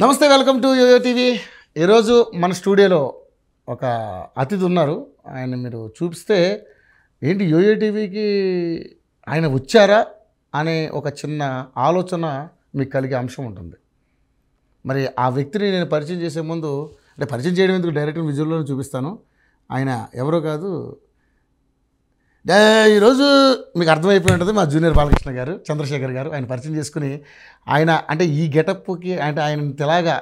నమస్తే, welcome to yo-yo TV. ఈరోజు మన స్టూడియోలో ఒక అతిథి ఉన్నారు. ఆయన మీరు చూపిస్తే ఏంటి యోయో టీవీకి ఆయన వచ్చారా అనే ఒక చిన్న ఆలోచన మీకు కలిగే అంశం ఉంటుంది. మరి ఆ వ్యక్తిని నేను పరిచయం చేసే ముందు, అంటే పరిచయం చేయడం ఎందుకు, డైరెక్ట్ విజువల్లో చూపిస్తాను. ఆయన ఎవరో కాదు, ఈరోజు మీకు అర్థమైపోయి ఉంటుంది, మా జూనియర్ బాలకృష్ణ గారు, చంద్రశేఖర్ గారు. ఆయన పరిచయం చేసుకుని ఆయన అంటే ఈ గెటప్కి అంటే ఆయన తెలాగా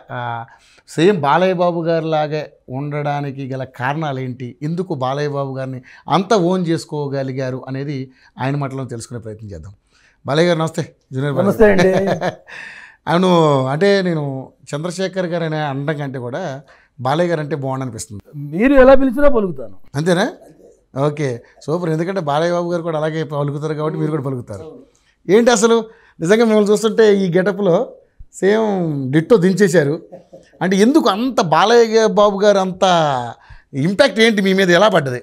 సేమ్ బాలయ్య బాబు గారి లాగే ఉండడానికి గల కారణాలు ఏంటి, ఎందుకు బాలయ్య బాబు గారిని అంత ఓన్ చేసుకోగలిగారు అనేది ఆయన మాటలో తెలుసుకునే ప్రయత్నం చేద్దాం. బాలయ్య గారు నమస్తే. జూనియర్ నమస్తే అండి. అవును, అంటే నేను చంద్రశేఖర్ గారు అనే అనడం కంటే కూడా బాలయ్య గారు అంటే బాగుండనిపిస్తుంది. మీరు ఎలా పిలిచినా పలుకుతాను. అంతేనా? Okay, super. ఎందుకంటే బాలయ్య బాబు గారు కూడా అలాగే పలుకుతారు కాబట్టి మీరు కూడా పలుకుతారు. ఏంటి అసలు నిజంగా మిమ్మల్ని చూస్తుంటే ఈ గెటప్లో సేమ్ డిట్టో దించేశారు. అంటే ఎందుకు అంత బాలయ్య బాబు గారు అంత ఇంపాక్ట్ ఏంటి మీ మీద, ఎలా పడ్డది?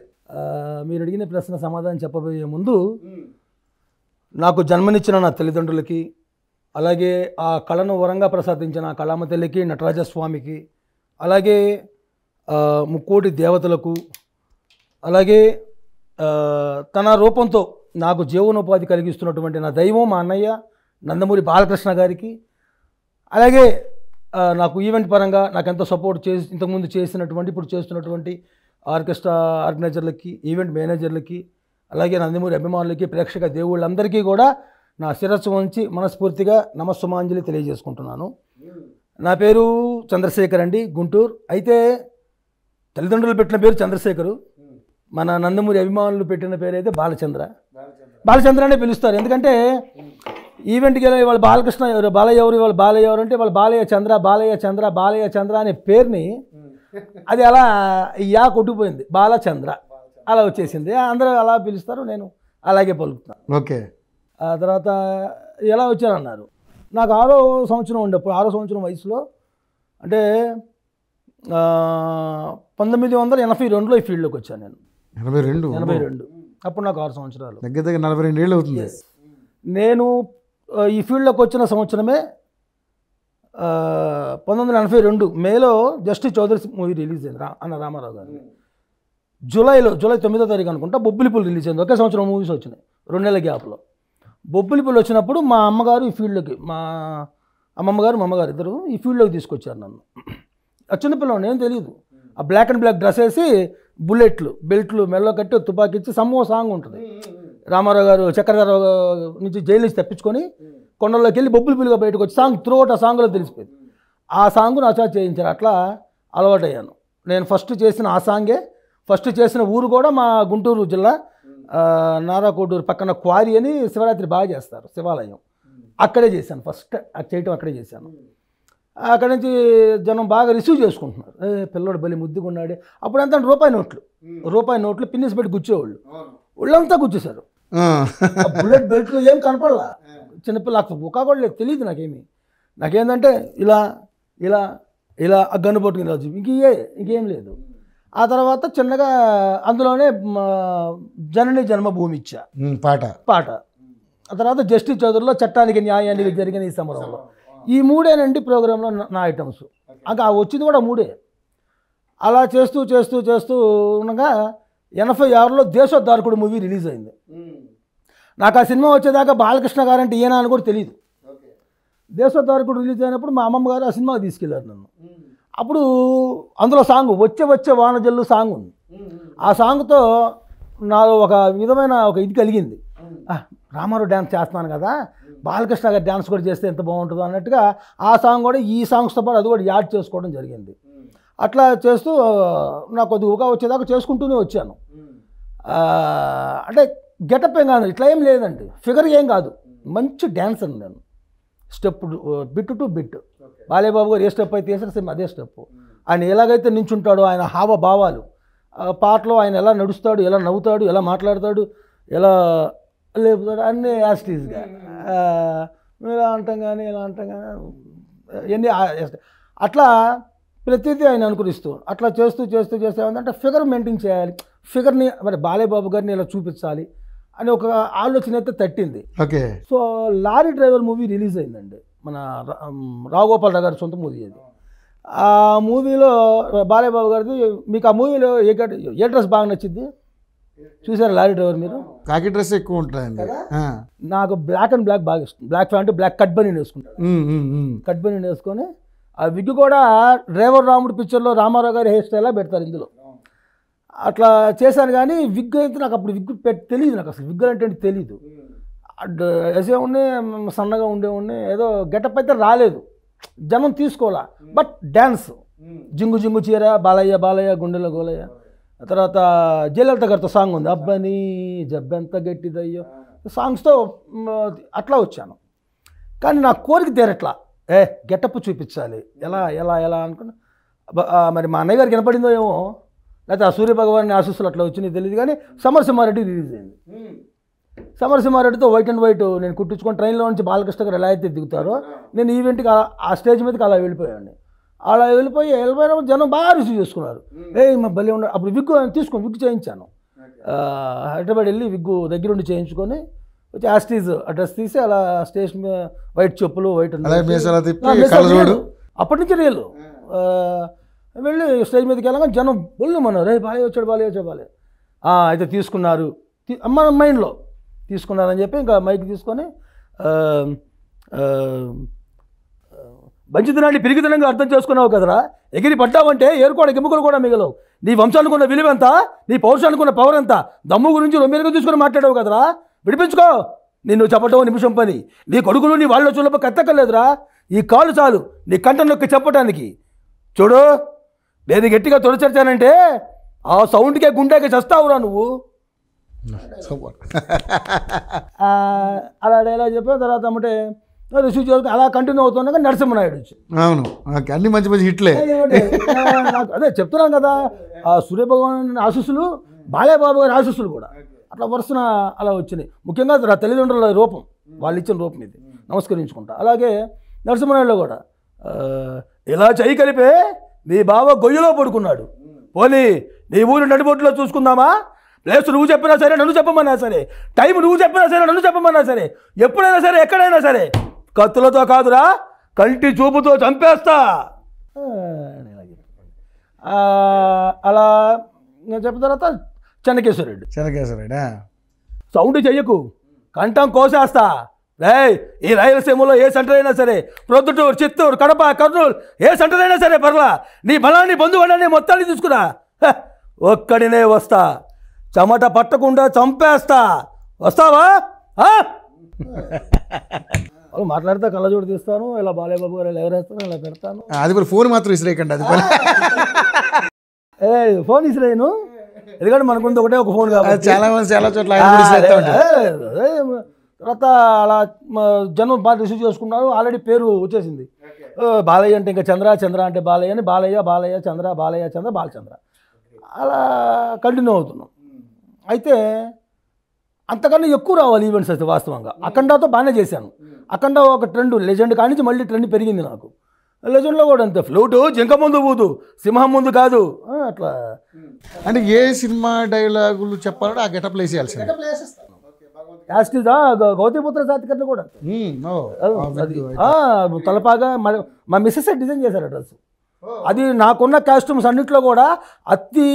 మీరు అడిగిన ప్రశ్న సమాధానం చెప్పబోయే ముందు, నాకు జన్మనిచ్చిన నా తల్లిదండ్రులకి, అలాగే ఆ కళను వరంగా ప్రసాదించిన కళామ తల్లికి, నటరాజస్వామికి, అలాగే ముక్కోటి దేవతలకు, అలాగే తన రూపంతో నాకు జీవనోపాధి కలిగిస్తున్నటువంటి నా దైవం మా అన్నయ్య నందమూరి బాలకృష్ణ గారికి, అలాగే నాకు ఈవెంట్ పరంగా నాకు ఎంతో సపోర్ట్ చేసి ఇంతకుముందు చేసినటువంటి ఇప్పుడు చేస్తున్నటువంటి ఆర్కెస్ట్రా ఆర్గనైజర్లకి, ఈవెంట్ మేనేజర్లకి, అలాగే నందమూరి అభిమానులకి, ప్రేక్షక దేవుళ్ళందరికీ కూడా నా శిరస్సు వంచి మనస్ఫూర్తిగా నమస్సుమాంజలి తెలియజేసుకుంటున్నాను. నా పేరు చంద్రశేఖర్ అండి, గుంటూరు. అయితే తల్లిదండ్రులు పెట్టిన పేరు చంద్రశేఖరు, మన నందమూరి అభిమానులు పెట్టిన పేరు అయితే బాలచంద్ర అనే పిలుస్తారు. ఎందుకంటే ఈవెంట్కి వెళ్ళి వాళ్ళు బాలకృష్ణ ఎవరు, బాలయ్య ఎవరు, వాళ్ళు బాలయ్య ఎవరు అంటే వాళ్ళు బాలయ్య చంద్ర అనే పేరుని అది అలా కొట్టుకుపోయింది, బాలచంద్ర అలా వచ్చేసింది. అందరూ అలా పిలుస్తారు, నేను అలాగే పలుకుతాను. ఓకే. ఆ తర్వాత ఎలా వచ్చారన్నారు, నాకు 6వ సంవత్సరం ఉండేప్పుడు, 6వ సంవత్సరం వయసులో, అంటే 1982లో ఈ ఫీల్డ్లోకి వచ్చాను నేను. 82 అప్పుడు నాకు 6 సంవత్సరాలు, దగ్గర దగ్గర 42 ఏళ్ళు అవుతుంది. నేను ఈ ఫీల్డ్లోకి వచ్చిన సంవత్సరమే 1982 మేలో జస్టిస్ చౌదరి మూవీ రిలీజ్ అయింది, అన్న రామారావు గారు. జూలై 9వ తారీఖు అనుకుంటా బొబ్బిలిపుల్ రిలీజ్ అయింది. ఒకే సంవత్సరం మూవీస్ వచ్చినాయి, 2 నెలల గ్యాప్లో. బొబ్బిలిపుల్ వచ్చినప్పుడు మా అమ్మగారు ఈ ఫీల్డ్లోకి, మా అమ్మమ్మగారు మా అమ్మగారు ఇద్దరు ఈ ఫీల్డ్లోకి తీసుకొచ్చారు నన్ను. ఆ చిన్నపిల్లవాడిని, ఏం తెలియదు. ఆ బ్లాక్ అండ్ బ్లాక్ డ్రెస్ వేసి బెల్ట్లు మెల్లో కట్టి తుపాకి ఇచ్చి సమ్మో సాంగ్ ఉంటుంది. రామారావు గారు చక్రధరరావు నుంచి జైలు నుంచి తప్పించుకొని కొండల్లోకి వెళ్ళి బొబ్బిలిపుల్గా బయటకు వచ్చి సాంగ్ త్రూఅవుట్ ఆ సాంగ్లో తెలిసిపోయింది. ఆ సాంగ్ నా చేత చేయించారు. అట్లా అలవాటయ్యాను. నేను ఫస్ట్ చేసిన ఆ సాంగే, ఫస్ట్ చేసిన ఊరు కూడా మా గుంటూరు జిల్లా నారాకోటూరు పక్కన క్వారీ అని శివరాత్రి బాగా చేస్తారు, శివాలయం. అక్కడే చేశాను, ఫస్ట్ చేయటం అక్కడే చేశాను. అక్కడి నుంచి జనం బాగా రిసీవ్ చేసుకుంటున్నారు. పిల్లడు బలి ముద్దుకున్నాడే. అప్పుడు ఎంత రూపాయి నోట్లు పిన్నిస్ పెట్టి గుచ్చేవాళ్ళు, ఒళ్ళంతా గుచ్చేశారు. బుల్లెట్ బెల్ట్లు ఏం కనపడలా. చిన్నపిల్ల ఒక కూడా లేదు, తెలియదు నాకేమి. నాకేంటంటే ఇలా ఇలా ఇలా గన్ను పట్టుకుని రాజు, ఇంకేం లేదు. ఆ తర్వాత చిన్నగా అందులోనే జనని జన్మభూమి ఇచ్చా పాట. ఆ తర్వాత జస్టిస్ చౌదరిలో చట్టానికి న్యాయానికి జరిగిన ఈ సమరంలో. ఈ 3 ప్రోగ్రాంలో నా ఐటమ్స్. ఇంకా వచ్చింది కూడా 3. అలా చేస్తూ ఉండగా 86లో దేశోద్ధారకుడు మూవీ రిలీజ్ అయింది. నాకు ఆ సినిమా వచ్చేదాకా బాలకృష్ణ గారంటే ఈయన అని కూడా తెలియదు. దేశోద్ధారకుడు రిలీజ్ అయినప్పుడు మా అమ్మమ్మ గారు ఆ సినిమాకి తీసుకెళ్లారు నన్ను. అప్పుడు అందులో సాంగ్ వచ్చే వానజల్లు సాంగ్ ఉంది. ఆ సాంగ్తో నాలో ఒక విధమైన ఇది కలిగింది. రామారావు డ్యాన్స్ చేస్తున్నాను కదా, బాలకృష్ణ గారు డ్యాన్స్ కూడా చేస్తే ఎంత బాగుంటుందో అన్నట్టుగా ఆ సాంగ్ కూడా ఈ సాంగ్స్తో పాటు అది కూడా యాడ్ చేసుకోవడం జరిగింది. అట్లా చేస్తూ నాకు కొద్దిగా వచ్చేదాకా చేసుకుంటూనే వచ్చాను. అంటే గెటప్ ఏం కాదు, ఇట్లా ఏం లేదండి, ఫిగర్ ఏం కాదు, మంచి డ్యాన్స్ అని నేను. Step bit to bit, Balayya Babu గారు ఏ స్టెప్ అయితే వేసారు సేమ్ అదే స్టెప్. ఆయన ఎలాగైతే నించుంటాడో, ఆయన హావభావాలు, పాటలో ఆయన ఎలా నడుస్తాడు, ఎలా నవ్వుతాడు, ఎలా మాట్లాడతాడు, ఎలా లేపుతాడు, అన్నీ యాస్టీస్గా ఇలా అంటాం కానీ ఇవన్నీ అట్లా ప్రతిదీ ఆయన అనుకరిస్తూ అట్లా చేస్తూ ఏమంటే ఫిగర్ మెయింటైన్ చేయాలి, ఫిగర్ని మరి బాలయ్య బాబు గారిని ఇలా చూపించాలి అని ఒక ఆలోచన అయితే తట్టింది. Okay. So lorry driver movie release అయిందండి. మన రావు గోపాలరావు గారి సొంత మూవీ అది. ఆ మూవీలో బాలయ్య బాబు గారిది. మీకు ఆ మూవీలో ఏ డ్రెస్ బాగా నచ్చింది చూసారా లారీ డ్రైవర్ మీరు? కాకి డ్రెస్ ఎక్కువ ఉంటుందండి. నాకు బ్లాక్ అండ్ బ్లాక్ బాగా ఇష్టం. బ్లాక్ ప్యాంట్ బ్లాక్ కట్ బనీన్ వేసుకుంటాను. కట్ బనీన్ వేసుకొని ఆ విగ్ కూడా డ్రైవర్ రాముడు పిక్చర్లో రామారావు గారి హెయిర్ స్టైల్లా పెడతారు ఇందులో. అట్లా చేశాను కానీ విగ్ అయితే నాకు అప్పుడు విగ్ తెలియదు. నాకు అసలు విగ్ అంటే తెలీదు. వేసే ఉండే సన్నగా ఉండేవాడిని. ఏదో గెటప్ అయితే రాలేదు, జనం తీసుకోవాలా. బట్ డ్యాన్స్ జింగు జింగు చీర బాలయ్య బాలయ్య గుండెల గోలయ్య. తర్వాత జయలలిత గారితో సాంగ్ ఉంది, అబ్బని జబ్బెంత గట్టిదయ్యో సాంగ్స్తో అట్లా వచ్చాను. కానీ నా కోరిక తీరట్లా. గెటప్ చూపించాలి ఎలా ఎలా ఎలా అనుకున్నా. మరి మా అన్నయ్య గారికి వినపడిందో ఏమో, లేకపోతే ఆ సూర్యభగవాన్ని ఆశీస్సులు అట్లా వచ్చినాయి తెలియదు. కానీ సమరసింహారెడ్డి రిలీజ్ అయింది. సమరసింహారెడ్డితో వైట్ అండ్ వైట్ నేను కుట్టించుకొని ట్రైన్లో నుంచి బాలకృష్ణ గారు ఎలా అయితే దిగుతారో నేను ఈవెంట్కి ఆ స్టేజ్ మీదకి అలా వెళ్ళిపోయాను. అలా వెళ్ళిపోయినప్పుడు జనం బాగా రిసీవ్ చేసుకున్నారు. మా భలే ఉన్నారు. అప్పుడు విగ్గు తీసుకొని విగ్గు చేయించాను. హైదరాబాద్ వెళ్ళి విగ్గు దగ్గరుండి చేయించుకొని వచ్చి యాస్టీజ్ అడ్రస్ తీసి అలా స్టేషన్ మీద వైట్ చెప్పులు వైట్ అప్పటి నుంచి రియల్ వెళ్ళి స్టేజ్ మీదకి వెళ్ళగా జనం బొల్లుమన్నారు, బాలయ్య వచ్చాడు బాలయ్య వచ్చాడు బాలయ్య. అయితే తీసుకున్నారు, మన మైండ్లో తీసుకున్నారని చెప్పి ఇంకా మైక్ తీసుకొని మంచిదినాన్ని పిరిగితనంగా అర్థం చేసుకున్నావు కదరా, ఎగిరి పడ్డావంటే ఏరుకోవడానికి ఎముకలు కూడా మిగలవు, నీ వంశానికి ఉన్న విలువ ఎంత, నీ పౌరుషానికి ఉన్న పవర్ ఎంత, దమ్ము గురించి రొమ్మెలుగా తీసుకొని మాట్లాడావు కదరా, విడిపించుకో. నిన్ను చెప్పటం నిమిషం పని, నీ కొడుకులు నీ వాళ్ళ చూలప కత్తక్కర్లేదురా, ఈ కాలు చాలు నీ కంఠం నొక్కి చెప్పటానికి. చూడు నేను గట్టిగా తొలచర్చానంటే ఆ సౌండ్కే గుండెకి చస్తావురా నువ్వు. అలా డైలాగ్ చెప్పిన తర్వాత అమ్మటే రిసీవ్ చేసుకుని అలా కంటిన్యూ అవుతుండగా నరసింహనాయుడు వచ్చి. అవును, అన్ని మంచి మంచి హిట్లే. అదే చెప్తున్నాను కదా, ఆ సూర్యభగవాన్ ఆశీస్సులు బాలయ్య బాబు గారి ఆశీస్సులు కూడా అట్లా వరుసన అలా వచ్చినాయి. ముఖ్యంగా తల్లిదండ్రుల రూపం, వాళ్ళు ఇచ్చిన రూపం ఇది, నమస్కరించుకుంటా. అలాగే నరసింహనాయుడులో కూడా ఇలా చెయ్యి కలిపే నీ బావ గొయ్యలో పడుకున్నాడు, పోనీ నీ ఊరు నడిబొట్టులో చూసుకుందామా, ప్లేస్ నువ్వు చెప్పినా సరే నన్ను చెప్పమన్నా సరే, టైం నువ్వు చెప్పినా సరే నన్ను చెప్పమన్నా సరే, ఎప్పుడైనా సరే ఎక్కడైనా సరే కత్తులతో కాదురా కంటి చూపుతో చంపేస్తా. అలా చెప్పిన తర్వాత చెన్నకేశ్వరరెడ్డి సౌండ్ చెయ్యకు కంఠం కోసేస్తా. ఈ రాయలసీమలో ఏ సెంటర్ అయినా సరే, ప్రొద్దుటూరు, చిత్తూరు, కడప, కర్నూలు ఏ సెంటర్ అయినా సరే పర్లా, నీ బలాన్ని బంధువులని మొత్తాన్ని తీసుకురా, ఒక్కడినే వస్తా, చెమట పట్టకుండా చంపేస్తా, వస్తావా? వాళ్ళు మాట్లాడితే కళ్ళజోడు తీస్తాను, ఇలా బాలయ్య బాబు గారు ఇలా ఎవరేస్తాను ఇలా పెడతాను. అది కూడా ఫోన్ మాత్రం ఇసిరేయకండి, అది ఫోన్ ఇసిరేయను, ఎందుకంటే మనకుంది ఒకటే ఒక ఫోన్ కాబట్టి చాలా చోట్ల. తర్వాత అలా జనం బాగా రిసీవ్ చేసుకున్నారు. ఆల్రెడీ పేరు వచ్చేసింది, బాలయ్య అంటే ఇంకా చంద్ర, చంద్ర అంటే బాలయ్య అని, బాలయ్య బాలయ్య చంద్ర, బాలయ్య చంద్ర బాలచంద్ర అలా కంటిన్యూ అవుతున్నాం. అయితే అంతకన్నా ఎక్కువ రావాలి ఈవెంట్స్ అయితే వాస్తవంగా. అఖండాతో బాగానే చేశాను. అఖండ ఒక ట్రెండ్, లెజెండ్ కానించి మళ్ళీ ట్రెండ్ పెరిగింది నాకు. లెజెండ్లో కూడా అంతే, ఫ్లూటు జింక ముందు ఊదు సింహం ముందు కాదు అట్లా. అంటే ఏ సినిమా డైలాగులు చెప్పాలంటే ఆ గెటప్ వేసేయాల్సింది. యాస్టిజా గౌతమిపుత్ర సాత్కర్ని కూడా తలపాగా మా మిస్సెస్ డిజైన్ చేశారు డ్రెస్. అది నాకున్న కాస్ట్యూమ్స్ అన్నింటిలో కూడా అతి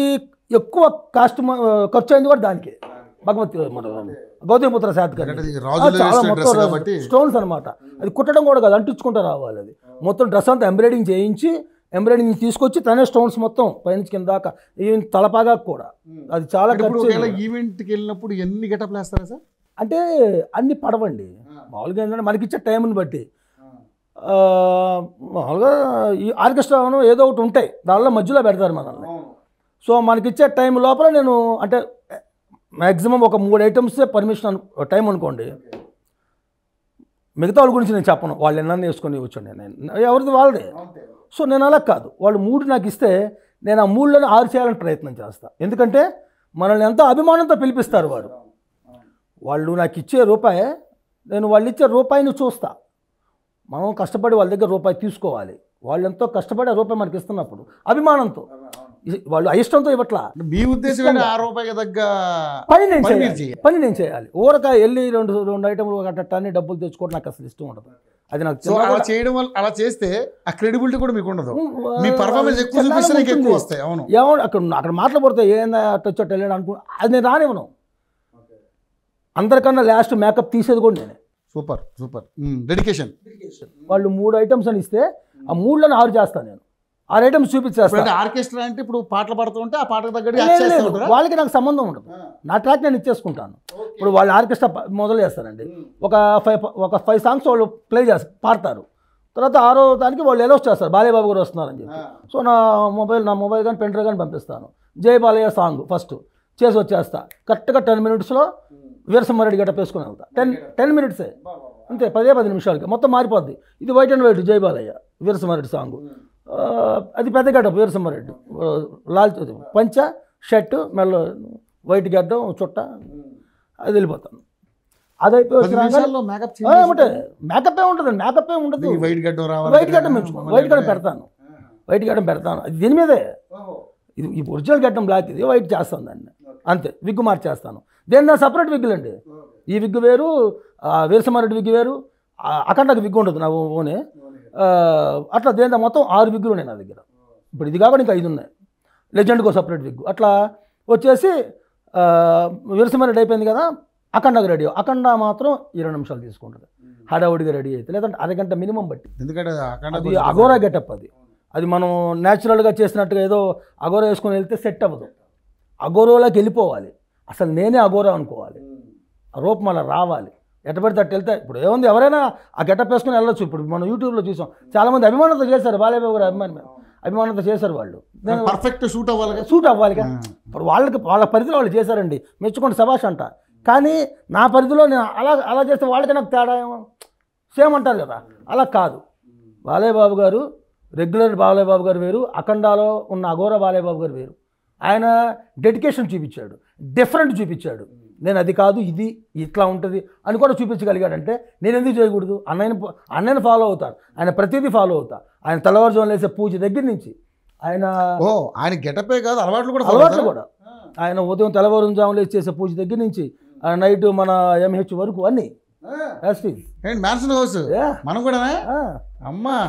ఎక్కువ కాస్ట్యూమ్ ఖర్చు అయింది కూడా దానికి. భగవతి గౌతమిపుత్ర సాత్కర్ చాలా మొత్తం స్టోన్స్ అనమాట. అది కుట్టడం కూడా కాదు, అంటించుకుంటూ రావాలి. అది మొత్తం డ్రెస్ అంతా ఎంబ్రాయిడింగ్ చేయించి, ఎంబ్రాయిడింగ్ తీసుకొచ్చి తనే స్టోన్స్ మొత్తం పైనుంచి కింద దాకా, ఈవెన్ తలపాగా కూడా. అది చాలా ఖర్చు. ఈవెంట్కి వెళ్ళినప్పుడు ఎన్ని గెటప్లు వేస్తారా సార్? అంటే అన్ని పడవండి, మామూలుగా ఏంటంటే మనకిచ్చే టైంని బట్టి. మామూలుగా ఈ ఆర్కెస్ట్రా ఏదో ఒకటి ఉంటాయి, దానిలో మధ్యలో పెడతారు మనల్ని. సో మనకిచ్చే టైం లోపల నేను అంటే మ్యాక్సిమం ఒక 3 ఐటమ్సే పర్మిషన్ టైం అనుకోండి. మిగతా వాళ్ళ గురించి నేను చెప్పను, వాళ్ళు ఎన్న వేసుకొని వచ్చండి, నేను ఎవరిది వాళ్ళదే. సో నేను అలా కాదు, వాళ్ళు 3 నాకు ఇస్తే నేను ఆ 3లోనే 6 చేయాలని ప్రయత్నం చేస్తాను. ఎందుకంటే మనల్ని ఎంతో అభిమానంతో పిలిపిస్తారు వారు. వాళ్ళు నాకు ఇచ్చే రూపాయి, నేను వాళ్ళు ఇచ్చే రూపాయిని చూస్తా. మనం కష్టపడి వాళ్ళ దగ్గర రూపాయి తీసుకోవాలి, వాళ్ళు ఎంతో కష్టపడి ఆ రూపాయి మనకి ఇస్తున్నప్పుడు అభిమానంతో వాళ్ళు అయిష్టంతో ఇవ్వట్లా. మీ ఉద్దేశం ఆ రూపాయికి తగ్గ పని నేను పని మీరు చేయాలి, చేయాలి. పని నేను చేయాలి. ఊరక వెళ్ళి రెండు ఐటమ్లు అన్ని డబ్బులు తెచ్చుకోవడం నాకు అసలు ఇష్టం ఉండదు. అది నాకు సో అలా చేయడం వల్ల, అలా చేస్తే ఆ క్రెడిబిలిటీ కూడా మీకు ఉండదు. మీ పర్ఫార్మెన్స్ ఎక్కువ చూపిస్తే నీకు ఎక్కువ వస్తాయి. అవును, ఏమో అక్కడ మాట్లాడితే ఏందా టచ్ వెళ్ళాడు అనుకో, అది నేను రానివ్వను. అందరికన్నా లాస్ట్ మేకప్ తీసేది కూడా నేనే. Super super dedication. వాళ్ళు 3 ఐటమ్స్ అని ఇస్తే ఆ 3లను 6 చేస్తాను నేను. 6 ఐటమ్స్ చూపించేస్తాను. ఆర్కెస్ట్రా అంటే ఇప్పుడు పాటలు పాడుతూ ఉంటే ఆ పాటకు తగ్గట్టు వాళ్ళకి నాకు సంబంధం ఉండదు. నా ట్రాక్ నేను ఇచ్చేసుకుంటాను. ఇప్పుడు వాళ్ళు ఆర్కెస్ట్రా మొదలు చేస్తారండి, ఒక 5 సాంగ్స్ వాళ్ళు ప్లే చేస్తారు, పాడతారు. తర్వాత 6వ దానికి వాళ్ళు అనౌన్స్ చేస్తారు బాలయ్యబాబు గారు వస్తున్నారని చెప్పి. సో నా మొబైల్ కానీ పెన్ డ్రైవ్ కానీ పంపిస్తాను. జై బాలయ్య సాంగ్ ఫస్ట్ చేసి వచ్చేస్తా. కరెక్ట్గా 10 మినిట్స్లో వీరసింహారెడ్డి గట్ట వేసుకుని వెళ్తా. 10 మినిట్సే అంతే, 10 నిమిషాలకి మొత్తం మారిపోద్ది. ఇది వైట్ అండ్ వైట్ జై బాలయ్య వీరసింహారెడ్డి సాంగ్. అది పెద్ద గడ్డపు వీరసింహారెడ్డి, లాల్ పంచ షర్టు మెల్ల వైట్ గడ్డం చుట్ట, అది వెళ్ళిపోతాను. అది అయిపోయి మేకప్ ఉంటుందండి, మేకప్ ఉండదు. వైట్ గడ్డం వైట్ గడ్డం పెడతాను. అది దీని మీదే. ఇది ఈ ఒరిజినల్ గడ్డం బ్లాక్, ఇది వైట్ చేస్తాను దాన్ని అంతే. విగ్గు మార్చేస్తాను. దేని నా సపరేట్ విగ్గులు అండి. ఈ విగ్గు వేరు, వీరసింహారెడ్డి విగ్గు వేరు, అఖండకు విగ్గు ఉండదు నా ఓనే. అట్లా దేని మొత్తం 6 విగ్గులు ఉన్నాయి నా దగ్గర. ఇప్పుడు ఇది కాకుండా ఇంకా 5 ఉన్నాయి. లెజెండ్కో సపరేట్ విగ్గు. అట్లా వచ్చేసి వీరసింహారెడ్డి అయిపోయింది కదా, అఖండకు రెడీ. అఖండ మాత్రం 20 నిమిషాలు తీసుకుంటుంది హడావుడిగా రెడీ అయితే, లేదంటే అరగంట మినిమం బట్టి. ఎందుకంటే అది అఘోరా గెటప్. అది మనం న్యాచురల్గా చేసినట్టుగా ఏదో అఘోరా వేసుకొని వెళ్తే సెట్ అవ్వదు. అఘోరాలోకి వెళ్ళిపోవాలి. అసలు నేనే అఘోరా అనుకోవాలి. ఆ రూపం అలా రావాలి. ఎట్టబడితే అట్టు వెళ్తే ఇప్పుడు ఏముంది, ఎవరైనా ఆ గెటప్ వేసుకుని వెళ్ళొచ్చు. ఇప్పుడు మనం యూట్యూబ్లో చూసాం, చాలామంది అభిమానంతో చేశారు. బాలయ్యబాబు గారు అభిమానంతో చేశారు. వాళ్ళు పర్ఫెక్ట్ సూట్ అవ్వాలిగా. ఇప్పుడు వాళ్ళ పరిధిలో వాళ్ళు చేశారండి, మెచ్చుకోండి, శభాష్ అంట. కానీ నా పరిధిలో నేను అలా చేస్తే వాళ్ళకి నాకు తేడా ఏమో సేమ్ అంటారు కదా, అలా కాదు. బాలయ్యబాబు గారు రెగ్యులర్ బాలయ్యబాబు గారు వేరు, అఖండాలో ఉన్న అఘోరా బాలయ్యబాబు గారు వేరు. ఆయన డెడికేషన్ చూపించాడు, డిఫరెంట్ చూపించాడు. నేను అది కాదు ఇది ఇట్లా ఉంటుంది అని కూడా చూపించగలిగాడంటే నేను ఎందుకు చేయకూడదు? అన్నయ్యని ఫాలో అవుతాను, ఆయన ప్రతిదీ ఫాలో అవుతా. ఆయన తెల్లవారుజామున వేసే పూజ దగ్గర నుంచి ఆయన గెటపే కాదు, అలవాట్లు కూడా ఆయన ఉదయం తెల్లవారుజామున వేసి చేసే పూజ దగ్గర నుంచి నైట్ మన ఎంహెచ్ వరకు అన్నీ మనం కూడా అమ్మా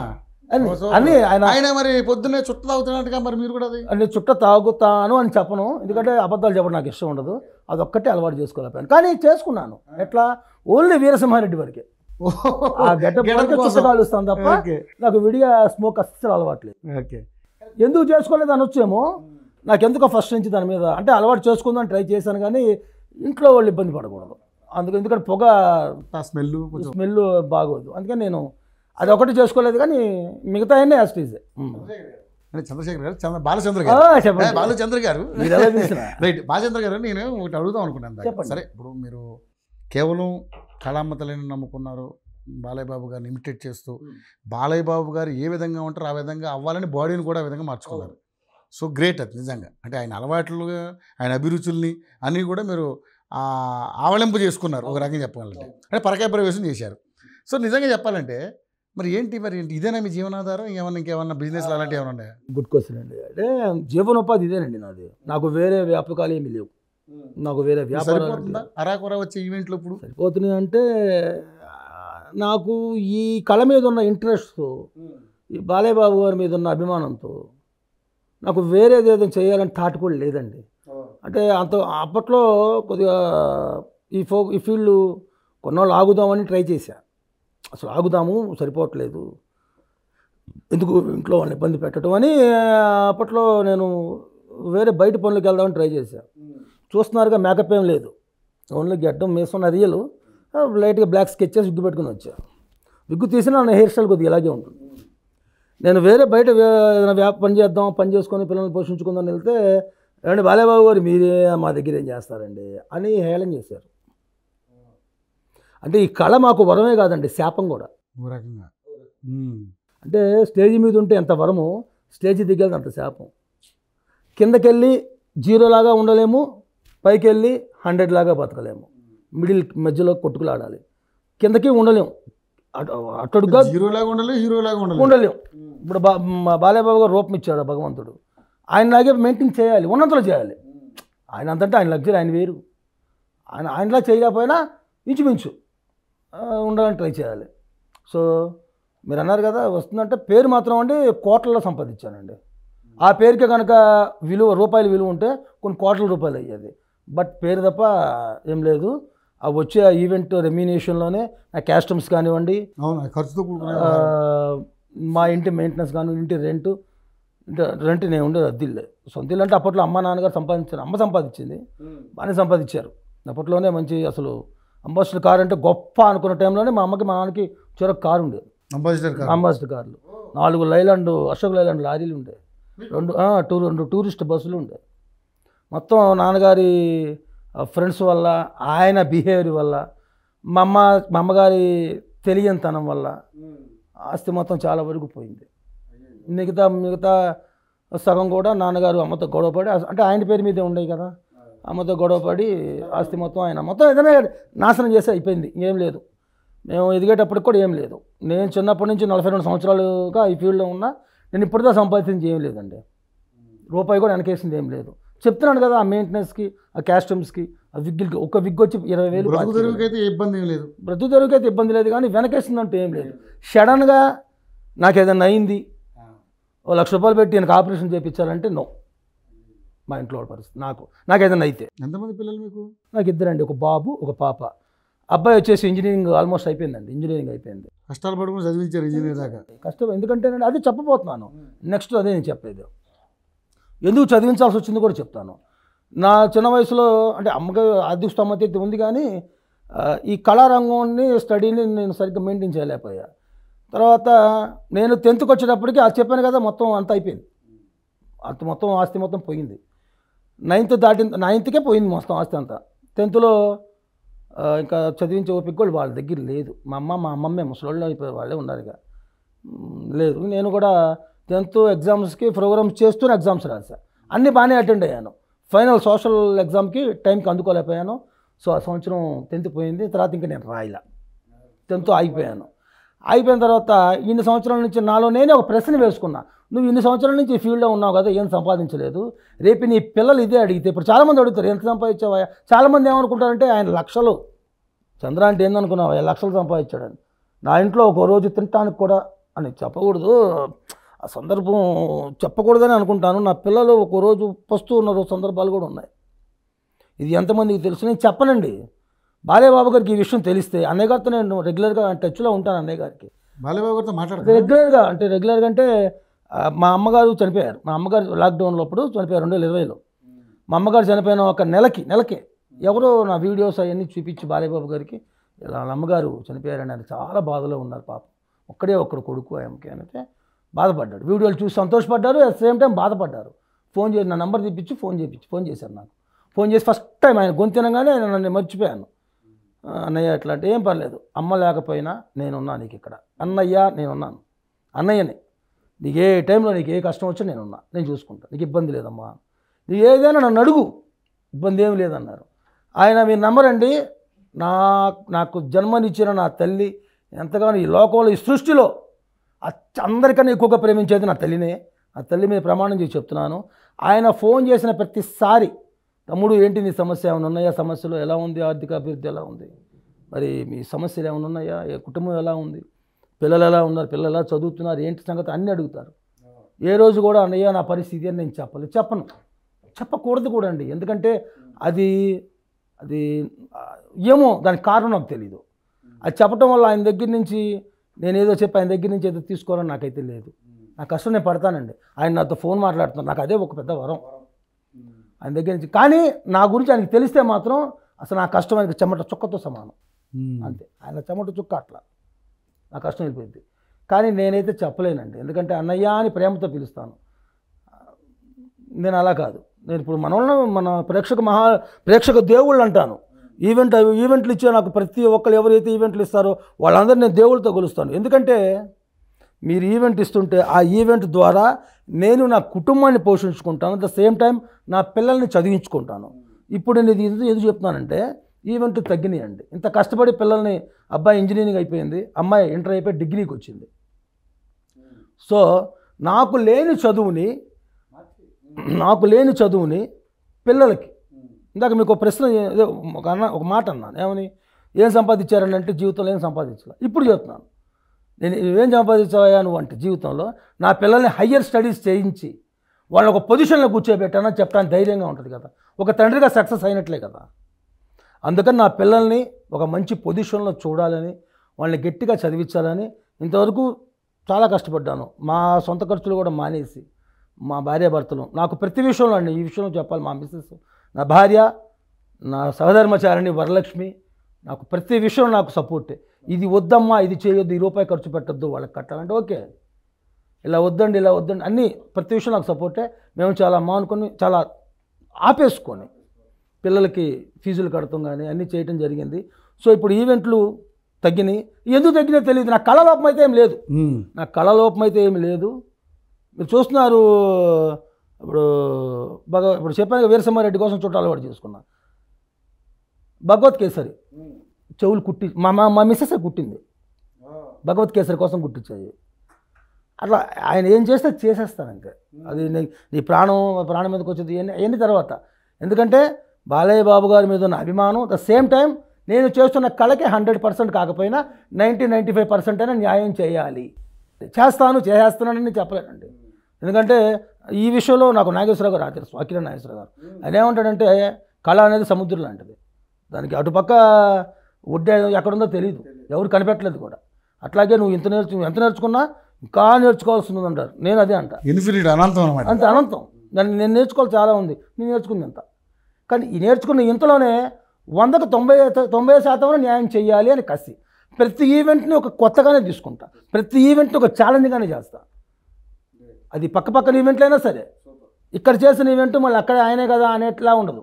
అన్నీ ఆయన మరి పొద్దున్నే చుట్ట తాగుతున్నట్టుగా మరి మీరు కూడా అది చుట్ట తాగుతాను అని చెప్పను, ఎందుకంటే అబద్ధాలు చెప్పడం నాకు ఇష్టం ఉండదు. అదొక్కటే అలవాటు చేసుకోలేకపోయాను. కానీ చేసుకున్నాను. ఎట్లా? ఓన్లీ వీరసింహారెడ్డి వరకే ఆ గెటప్ చుట్ట కాలుస్తాను తప్ప నాకు విడిగా స్మోక్ అస్సలు అలవాట్లేదు. ఎందుకు చేసుకోలేదు అనొచ్చేమో, నాకెందుకో ఫస్ట్ నుంచి దాని మీద అంటే అలవాటు చేసుకుందాం ట్రై చేశాను. కానీ ఇంట్లో వాళ్ళు ఇబ్బంది పడకూడదు, ఎందుకంటే పొగ స్మెల్ బాగోదు. అందుకని నేను అది ఒకటి చేసుకోలేదు. కానీ మిగతా అన్నీ యాస్టీజే. చంద్రశేఖర్ గారు, బాలచంద్ర గారు రైట్. బాలచంద్ర గారు, నేను ఒకటి అడుగుదాం అనుకున్నాను. సరే, ఇప్పుడు మీరు కేవలం కళామ్మ తల్లిని నమ్ముకున్నారు, బాలయ్యబాబు గారిని ఇమిటేట్ చేస్తూ బాలయ్యబాబు గారు ఏ విధంగా ఉంటారో ఆ విధంగా అవ్వాలని బాడీని కూడా ఆ విధంగా మార్చుకున్నారు. సో గ్రేట్ అది నిజంగా. అంటే ఆయన అలవాట్లు, ఆయన అభిరుచుల్ని అన్నీ కూడా మీరు ఆవలింపు చేసుకున్నారు ఒక రకంగా చెప్పాలంటే. అంటే పరకాయ ప్రవేశం చేశారు. సో నిజంగా చెప్పాలంటే మరి ఏంటి ఇదేనా మీ జీవనాధారం? ఇంకేమన్నా బిజినెస్ అలాంటివి ఏమైనా ఉన్నాయా? గుడ్ క్వశ్చన్ అండి. అంటే జీవనోపాధి ఇదేనండి నాది. నాకు వేరే వ్యాపకాలు ఏమి లేవు. నాకు వేరే వ్యాపారం అరాకొరా వచ్చే ఈవెంట్లు ఇప్పుడు సరిపోతున్నాయి. అంటే నాకు ఈ కళ మీద ఉన్న ఇంట్రెస్ట్, ఈ బాలయ్యబాబు గారి మీద ఉన్న అభిమానంతో నాకు వేరేది ఏదో చేయాలని థాట్ కూడా లేదండి. అంటే అప్పట్లో కొద్దిగా ఈ ఫీల్డ్ కొన్నాళ్ళు ఆగుదామని ట్రై చేశా. అసలు ఆగుదాము, సరిపోవట్లేదు, ఎందుకు ఇంట్లో వాళ్ళని ఇబ్బంది పెట్టడం అని అప్పట్లో నేను వేరే బయట పనులకు వెళ్దామని ట్రై చేశా. చూస్తున్నారుగా, మేకప్ ఏం లేదు, ఓన్లీ గడ్డం వేసుకున్న రియల్, లైట్గా బ్లాక్ స్కెచెస్ విగ్గు పెట్టుకుని వచ్చా. విగ్గు తీసినా నా హెయిర్ స్టైల్ కొద్దిగా ఇలాగే ఉంటుంది. నేను వేరే బయట ఏదైనా పని చేసుకొని పిల్లల్ని పోషించుకుందామని వెళ్తే, ఏమండి బాలయ్యబాబు గారు మీరే మా దగ్గర ఏం చేస్తారండి అని హేళన చేశారు. అంటే ఈ కళ మాకు వరమే కాదండి, శాపం కూడా. అంటే స్టేజ్ మీద ఉంటే ఎంత వరము, స్టేజ్ దిగేది అంత శాపం. కిందకెళ్ళి 0 లాగా ఉండలేము, పైకి వెళ్ళి 100 లాగా బతకలేము, మధ్యలో కొట్టుకులాడాలి. కిందకి ఉండలేము, అట్టడుగా హీరోలాగా ఉండలేము. ఇప్పుడు బాలయ్యబాబు గారు రూపం ఇచ్చాడు భగవంతుడు, ఆయనలాగే మెయింటైన్ చేయాలి, ఉన్నంతలో చేయాలి. ఆయన అంతంటే ఆయన లగ్జరీ, ఆయన వేరు. ఆయనలా చేయలేకపోయినా ఇంచుమించు ఉండాలని ట్రై చేయాలి. సో మీరు అన్నారు కదా వస్తుందంటే, పేరు మాత్రం అండి కోట్లలో సంపాదించానండి. ఆ పేరుకే కనుక రూపాయల విలువ ఉంటే కొన్ని కోట్ల రూపాయలు అయ్యేది. బట్ పేరు తప్ప ఏం లేదు. ఆ వచ్చే ఈవెంట్ రెమ్యూనేషన్లోనే నా క్యాస్టమ్స్ కానివ్వండి, ఖర్చుతో మా ఇంటి మెయింటెనెన్స్ కానివ్వండి, ఇంటి రెంట్ నేను ఉండేది అద్దిల్లే. సొంత ఇల్లు అంటే అప్పట్లో అమ్మ నాన్నగారు సంపాదించారు, అమ్మ సంపాదించింది, బాగానే సంపాదించారు. అప్పట్లోనే మంచి అసలు అంబాసిడర్ కారు అంటే గొప్ప అనుకున్న టైంలోనే మా అమ్మకి మా నాన్నకి చివరికి కారు ఉండేది, అంబాసిడర్ కార్లు. 4 లైలాండ్ అశోక్ లైలాండ్ లారీలు ఉండేవి, 2 టూరిస్ట్ బస్సులు ఉండేవి. మొత్తం నాన్నగారి ఫ్రెండ్స్ వల్ల, ఆయన బిహేవియర్ వల్ల, మా అమ్మగారి తెలియనితనం వల్ల ఆస్తి మొత్తం చాలా వరకు పోయింది. మిగతా సగం కూడా నాన్నగారు అమ్మతో గొడవపడి, అంటే ఆయన పేరు మీదే ఉండేవి కదా, అమ్మతో గొడవపడి ఆస్తి మొత్తం ఆయన మొత్తం ఏదైనా నాశనం చేసి అయిపోయింది. ఏం లేదు, మేము ఎదిగేటప్పటికి కూడా ఏం లేదు. నేను చిన్నప్పటి నుంచి 42 సంవత్సరాలుగా ఈ ఫీల్డ్లో ఉన్నా, నేను ఇప్పటిదా సంపాదించింది ఏం లేదండి, రూపాయి కూడా వెనకేసింది ఏం లేదు. చెప్తున్నాను కదా, ఆ మెయింటెనెన్స్కి, ఆ క్యాస్టమ్స్కి, ఆ విగ్గిల్కి, ఒక విగ్ వచ్చి 20,000. బ్రతుకు తెరువుకైతే ఇబ్బంది లేదు, కానీ వెనకేసిందంటే ఏం లేదు. సడన్గా నాకు ఏదైనా అయింది, ఓ ₹1,00,000 పెట్టి నాకు ఆపరేషన్ చేయించాలంటే నో, మా ఇంట్లో పరిస్థితి. నాకు ఏదైనా అయితే. ఎంతమంది పిల్లలు మీకు? నాకు 2 అండి, ఒక బాబు ఒక పాప. అబ్బాయి వచ్చేసి ఇంజనీరింగ్ ఆల్మోస్ట్ అయిపోయిందండి, ఇంజనీరింగ్ అయిపోయింది. కష్టాలు పడుకుని చదివించారు ఇంజనీర్ దాకా. కష్టం ఎందుకంటే అది చెప్పబోతున్నాను నెక్స్ట్, అదే నేను చెప్పేది. ఎందుకు చదివించాల్సి వచ్చింది కూడా చెప్తాను. నా చిన్న వయసులో అంటే అమ్మకి ఆర్థిక స్తోమత అయితే ఉంది, కానీ ఈ కళారంగాన్ని స్టడీని నేను సరిగ్గా మెయింటైన్ చేయలేకపోయా. తర్వాత నేను 10th వచ్చేటప్పటికి అది చెప్పాను కదా, మొత్తం అంతా అయిపోయింది, మొత్తం ఆస్తి మొత్తం పోయింది. 9th పోయింది మొత్తం ఆస్తి అంతా. 10thలో ఇంకా చదివించే ఓపిక కూడా వాళ్ళ దగ్గర లేదు. మా అమ్మమ్మే ముసలోళ్ళు అయిపోయి వాళ్ళే ఉన్నారు ఇక, లేదు. నేను కూడా 10th ఎగ్జామ్స్కి ప్రోగ్రామ్స్ చేస్తూనే ఎగ్జామ్స్ రాసా, అన్నీ బాగానే అటెండ్ అయ్యాను. ఫైనల్ సోషల్ ఎగ్జామ్కి టైంకి అందుకోలేకపోయాను. సో ఆ సంవత్సరం 10th పోయింది. తర్వాత ఇంకా నేను రాయలా, 10th అయిపోయిన తర్వాత ఇన్ని సంవత్సరాల నుంచి నాలో నేనే ఒక ప్రశ్న వేసుకున్నా, నువ్వు ఇన్ని సంవత్సరాల నుంచి ఈ ఫీల్డ్లో ఉన్నావు కదా, ఏం సంపాదించలేదు, రేపు నీ పిల్లలు ఇదే అడిగితే, ఇప్పుడు చాలామంది అడుగుతారు ఎంత సంపాదించావా, చాలామంది ఏమనుకుంటారంటే ఆయన లక్షలు, చంద్ర అంటే ఏందనుకున్నావా, లక్షలు సంపాదించాడని. నా ఇంట్లో ఒక రోజు తినటానికి కూడా అని చెప్పకూడదు, ఆ సందర్భం చెప్పకూడదని అనుకుంటాను. నా పిల్లలు ఒక రోజు పస్తూ ఉన్న సందర్భాలు కూడా ఉన్నాయి. ఇది ఎంతమందికి తెలుసు నేను చెప్పనండి. బాలేబాబు గారికి ఈ విషయం తెలిస్తే, అన్నయ్య గారితో నేను రెగ్యులర్గా టచ్లో ఉంటాను. అన్నయ్య గారికి బాలేబాబు గారితో మాట్లాడతాను రెగ్యులర్గా అంటే మా అమ్మగారు చనిపోయారు. మా అమ్మగారు లాక్డౌన్లో అప్పుడు చనిపోయారు 2020లో. మా అమ్మగారు చనిపోయిన ఒక నెలకే ఎవరో నా వీడియోస్ అవన్నీ చూపించి బాలేబాబు గారికి ఇలా వాళ్ళ అమ్మగారు చనిపోయారని ఆయన చాలా బాధలో ఉన్నారు పాపం. ఒక్కడు కొడుకు ఆయనకి అంటే బాధపడ్డాడు. వీడియోలు చూసి సంతోషపడ్డారు, అట్ సేమ్ టైం బాధపడ్డారు. ఫోన్ చేసి నా నంబర్ తెప్పించి ఫోన్ చేశారు నాకు. ఫోన్ చేసి ఫస్ట్ టైం ఆయన గొంతినగానే నన్ను మర్చిపోయాను. అన్నయ్య ఎట్లా అంటే, ఏం పర్లేదు, అమ్మ లేకపోయినా నేనున్నా నీకు ఇక్కడ, అన్నయ్య నేనున్నాను, అన్నయ్యనే, నీకు ఏ టైంలో నీకు ఏ కష్టం వచ్చో నేనున్నా, నేను చూసుకుంటాను, నీకు ఇబ్బంది లేదమ్మా, నీకు ఏదైనా నన్ను అడుగు, ఇబ్బంది ఏమి లేదన్నారు ఆయన. మీరు నమ్మరండి, నాకు జన్మనిచ్చిన నా తల్లి ఎంతగానో ఈ లోకంలో ఈ సృష్టిలో అందరికన్నా ఎక్కువగా ప్రేమించేది నా తల్లినే. ఆ తల్లి మీద ప్రమాణం చేసి చెప్తున్నాను. ఆయన ఫోన్ చేసిన ప్రతిసారి, తమ్ముడు ఏంటి నీ సమస్య ఏమైనా ఉన్నాయా, సమస్యలు ఎలా ఉంది, ఆర్థిక అభివృద్ధి ఎలా ఉంది, మరి మీ సమస్యలు ఏమైనా ఉన్నాయా, కుటుంబం ఎలా ఉంది, పిల్లలు ఎలా ఉన్నారు, పిల్లలు ఎలా చదువుతున్నారు, ఏంటి సంగతి అన్నీ అడుగుతారు. ఏ రోజు కూడా అన్నయ్య నా పరిస్థితి అని నేను చెప్పకూడదు కూడా అండి. ఎందుకంటే అది ఏమో దానికి కారణం నాకు తెలీదు. అది చెప్పడం వల్ల ఆయన దగ్గర నుంచి నేనేదో చెప్పి ఆయన దగ్గర నుంచి ఏదో తీసుకోవాలని నాకైతే లేదు. నా కష్టం నేను పడతానండి. ఆయన నాతో ఫోన్ మాట్లాడుతున్నారు, నాకు అదే ఒక పెద్ద వరం ఆయన దగ్గర నుంచి. కానీ నా గురించి ఆయనకి తెలిస్తే మాత్రం అసలు నా కష్టం ఆయనకి చెమట చుక్కతో సమానం అంతే. ఆయన చెమట చుక్క అట్లా నా కష్టం వెళ్ళిపోయింది. కానీ నేనైతే చెప్పలేనండి, ఎందుకంటే అన్నయ్య అని ప్రేమతో పిలుస్తాను. నేను అలా కాదు. నేను ఇప్పుడు మన ప్రేక్షక దేవుళ్ళు అంటాను. ఈవెంట్లు ఇచ్చే నాకు ప్రతి ఒక్కరు ఎవరైతే ఈవెంట్లు ఇస్తారో వాళ్ళందరూ నేను దేవుళ్ళతో కొలుస్తాను. ఎందుకంటే మీరు ఈవెంట్ ఇస్తుంటే ఆ ఈవెంట్ ద్వారా నేను నా కుటుంబాన్ని పోషించుకుంటాను, అట్ ద సేమ్ టైం నా పిల్లల్ని చదివించుకుంటాను. ఇప్పుడు నేను ఎందుకు చెప్తున్నానంటే ఈవెంట్లు తగ్గినాయండి. ఇంత కష్టపడి పిల్లల్ని, అబ్బాయి ఇంజనీరింగ్ అయిపోయింది, అమ్మాయి ఇంటర్ అయిపోయి డిగ్రీకి వచ్చింది. సో నాకు లేని చదువుని నాకు లేని చదువుని పిల్లలకి, ఇందాక మీకు ఒక ప్రశ్న ఏదో ఒక మాట అన్నాను, ఏమని, ఏం సంపాదించారని అంటే జీవితంలో ఏం సంపాదించాలి. ఇప్పుడు చెప్తున్నాను, నేను ఏం సంపాదించావా నువ్వు అంటే జీవితంలో నా పిల్లల్ని హయ్యర్ స్టడీస్ చేయించి వాళ్ళని ఒక పొజిషన్లో కూర్చోబెట్టానని చెప్పడానికి ధైర్యంగా ఉంటుంది కదా, ఒక తండ్రిగా సక్సెస్ అయినట్లే కదా. అందుకని నా పిల్లల్ని ఒక మంచి పొజిషన్లో చూడాలని, వాళ్ళని గట్టిగా చదివించాలని ఇంతవరకు చాలా కష్టపడ్డాను. మా సొంత ఖర్చులు కూడా మానేసి, మా భార్యాభర్తలు నాకు ప్రతి విషయంలో అండి, ఈ విషయంలో చెప్పాలి, మా మిస్సెస్, నా భార్య, నా సహధర్మచారిణి వరలక్ష్మి నాకు ప్రతి విషయంలో నాకు సపోర్టే. ఇది వద్దమ్మా, ఇది చేయొద్దు, ఈ రూపాయి ఖర్చు పెట్టద్దు, వాళ్ళకి కట్టాలంటే ఓకే, ఇలా వద్దండి, ఇలా వద్దండి, అన్నీ ప్రతి విషయం నాకు సపోర్టే. మేము చాలా మానుకొని, చాలా ఆపేసుకొని పిల్లలకి ఫీజులు కడతాం కానీ అన్నీ చేయటం జరిగింది. సో ఇప్పుడు ఈవెంట్లు తగ్గినాయి. ఎందుకు తగ్గినా తెలియదు. నా కళ లోపం అయితే ఏం లేదు, నా కళ లోపం అయితే ఏమి లేదు. మీరు చూస్తున్నారు, ఇప్పుడు చెప్పాను వీరసింహారెడ్డి కోసం చుట్టాలు కూడా చేసుకున్నా. భగవత్ కేసరి చెవులు కుట్టి మా మిస్సెస్ కుట్టింది, భగవత్ కేసరి కోసం కుట్టించాయి. అట్లా ఆయన ఏం చేస్తే చేసేస్తాను అంతే. అది నీ ప్రాణం మీదకి వచ్చేది ఎన్ని తర్వాత. ఎందుకంటే బాలయ్య బాబు గారి మీద ఉన్న అభిమానం, ద సేమ్ టైం నేను చేస్తున్న కళకి 100% కాకపోయినా 90-95% అయినా న్యాయం చేయాలి. చేసేస్తున్నానని చెప్పలేనండి. ఎందుకంటే ఈ విషయంలో నాకు నాగేశ్వరరావు గారు తెలుసు, అఖిల నాగేశ్వరరావు గారు. ఆయన ఏమంటాడంటే కళ అనేది సముద్రం లాంటిది, దానికి అటుపక్క ఒడ్డే ఎక్కడుందో తెలియదు, ఎవరు కనిపెట్టలేదు కూడా. అట్లాగే నువ్వు ఎంత నేర్చుకున్నా ఇంకా నేర్చుకోవాల్సింది అంటారు. నేను అదే అంట, ఇన్ఫినిట్, అనంతం అనమాట. అంత అనంతం. నేను నేర్చుకోవాలి చాలా ఉంది, నేను నేర్చుకుంది ఇంత. కానీ ఈ నేర్చుకున్న ఇంతలోనే 100కి 90% న్యాయం చేయాలి అని కసి. ప్రతి ఈవెంట్ని ఒక కొత్తగానే తీసుకుంటా, ప్రతి ఈవెంట్ని ఒక ఛాలెంజ్గానే చేస్తా. అది పక్కన ఈవెంట్లైనా సరే, ఇక్కడ చేసిన ఈవెంట్ మళ్ళీ అక్కడ ఆయనే కదా అనేట్లా ఉండదు.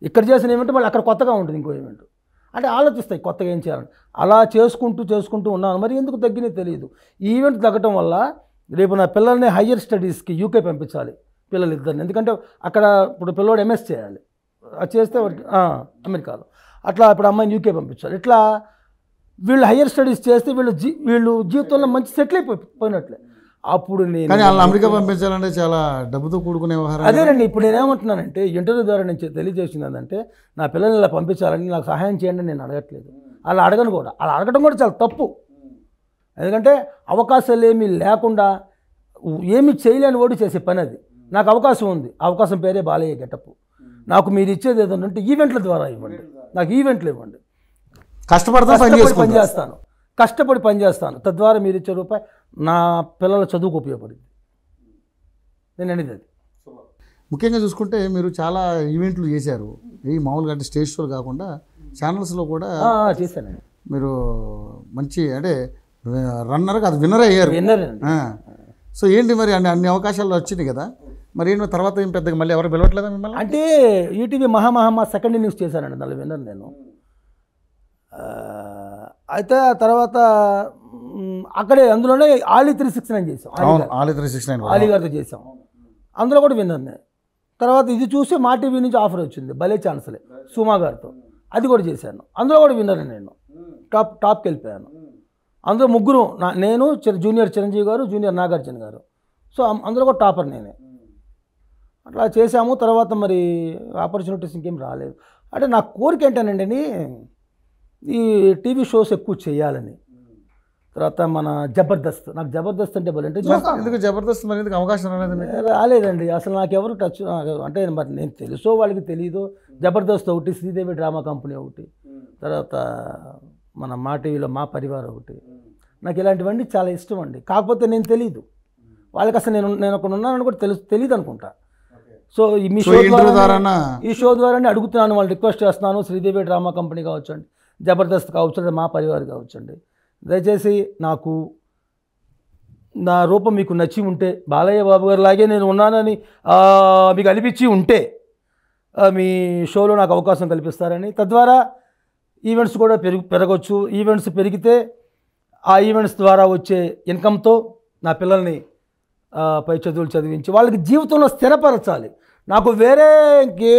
ఇక్కడ చేసిన ఈవెంట్ మళ్ళీ అక్కడ కొత్తగా ఉంటుంది ఇంకో ఈవెంట్. అంటే ఆలోచిస్తాయి కొత్తగా ఏం చేయాలని. అలా చేసుకుంటూ ఉన్నాను. మరి ఎందుకు తగ్గినా తెలియదు. ఈ ఈవెంట్ తగ్గటం వల్ల రేపు నా పిల్లల్ని హయ్యర్ స్టడీస్కి యూకే పంపించాలి, పిల్లలిద్దరిని. ఎందుకంటే అక్కడ ఇప్పుడు పిల్లోడు ఎంఎస్ చేయాలి, అది చేస్తే అమెరికాలో. అట్లా ఇప్పుడు అమ్మాయిని యూకే పంపించాలి. ఇట్లా వీళ్ళు హయ్యర్ స్టడీస్ చేస్తే వీళ్ళు జీవితంలో మంచి సెటిల్ అయిపోయినట్లే. అప్పుడు నేను అమెరికా పంపించాలంటే చాలా డబ్బుతో కూడుకునే వ్యవహారం. అదేనండి, ఇప్పుడు నేనేమంటున్నానంటే ఇంటర్వ్యూ ద్వారా నేను తెలియజేసింది ఏంటంటే నా పిల్లల్ని ఇలా పంపించాలని, నాకు సహాయం చేయండి నేను అడగట్లేదు. అలా అడగను కూడా. అలా అడగడం కూడా చాలా తప్పు. ఎందుకంటే అవకాశాలు ఏమీ లేకుండా ఏమీ చేయలేని వాడు చేసే పని అది. నాకు అవకాశం ఉంది, అవకాశం పేరే బాలయ్య గెటప్. నాకు మీరు ఇచ్చేది ఏదంటే ఈవెంట్ల ద్వారా ఇవ్వండి, నాకు ఈవెంట్లు ఇవ్వండి. కష్టపడి పనిచేస్తాను, తద్వారా మీరు ఇచ్చే రూపాయి నా పిల్లల చదువుకు ఉపయోగపడింది. నేను అనేది అది. ముఖ్యంగా చూసుకుంటే మీరు చాలా ఈవెంట్లు చేశారు, ఈ మామూలుగా అంటే స్టేజ్ షోలు కాకుండా ఛానల్స్లో కూడా చేశానండి. మీరు మంచి అంటే రన్నర్ కాదు, విన్నర్ అయ్యారు. సో ఏంటి మరి అన్ని అవకాశాలు వచ్చింది కదా, మరి ఏంటో తర్వాత ఏం పెద్దగా మళ్ళీ ఎవరు పిలవట్లేదా మిమ్మల్ని? అంటే ఈటీవీ మహామహమ్మ సెకండ్ ఇన్నింగ్స్ చేశానండి, దానిలో విన్నర్ నేను. అయితే ఆ తర్వాత అక్కడే అందులోనే ఆలీ 369 చేసాం, ఆలీ గారితో చేసాం, అందులో కూడా విన్నర్నే. తర్వాత ఇది చూసి మా టీవీ నుంచి ఆఫర్ వచ్చింది, భలే ఛాన్స్లే సుమా గారితో, అది కూడా చేశాను, అందులో కూడా విన్నర్. నేను టాప్కి వెళ్ళిపోయాను. అందులో ముగ్గురు, నేను, జూనియర్ చిరంజీవి గారు, జూనియర్ నాగార్జున గారు. సో అందులో కూడా టాపర్ నేనే. అట్లా చేశాము. తర్వాత మరి ఆపర్చునిటీస్ ఇంకేం రాలేదు. అంటే నా కోరిక ఏంటనండి, ఈ టీవీ షోస్ ఎక్కువ చేయాలని. తర్వాత మన జబర్దస్త్, నాకు జబర్దస్త్ అంటే బలంటే ఎందుకు జబర్దస్త్ మరి ఎందుకు అవకాశం రాలేదండి అసలు. నాకు ఎవరు టచ్ అంటే మరి నేను తెలుసో వాళ్ళకి తెలీదు. జబర్దస్త్ ఒకటి, శ్రీదేవి డ్రామా కంపెనీ ఒకటి, తర్వాత మన మా టీవీలో మా పరివారం ఒకటి. నాకు ఇలాంటివన్నీ చాలా ఇష్టం అండి. కాకపోతే నేను తెలీదు వాళ్ళకి, అసలు నేను అక్కడ ఉన్నానని కూడా తెలియదు అనుకుంటా. సో మీ ఈ షో ద్వారానే అడుగుతున్నాను, వాళ్ళు రిక్వెస్ట్ చేస్తున్నాను. శ్రీదేవి డ్రామా కంపెనీ కావచ్చండి, జబర్దస్త్ కావచ్చు, మా పరివారం కావచ్చండి, దయచేసి నాకు నా రూపం మీకు నచ్చి ఉంటే, బాలయ్య బాబు గారు లాగే నేను ఉన్నానని మీకు అనిపించి ఉంటే మీ షోలో నాకు అవకాశం కల్పిస్తారని. తద్వారా ఈవెంట్స్ కూడా పెరగవచ్చు. ఈవెంట్స్ పెరిగితే ఆ ఈవెంట్స్ ద్వారా వచ్చే ఇన్కంతో నా పిల్లల్ని పై చదువులు చదివించి వాళ్ళకి జీవితంలో స్థిరపరచాలి. నాకు వేరే ఇంకే